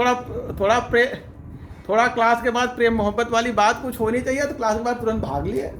थोड़ा क्लास के बाद प्रेम मोहब्बत वाली बात कुछ होनी चाहिए, तो क्लास के बाद तुरंत भाग लिए।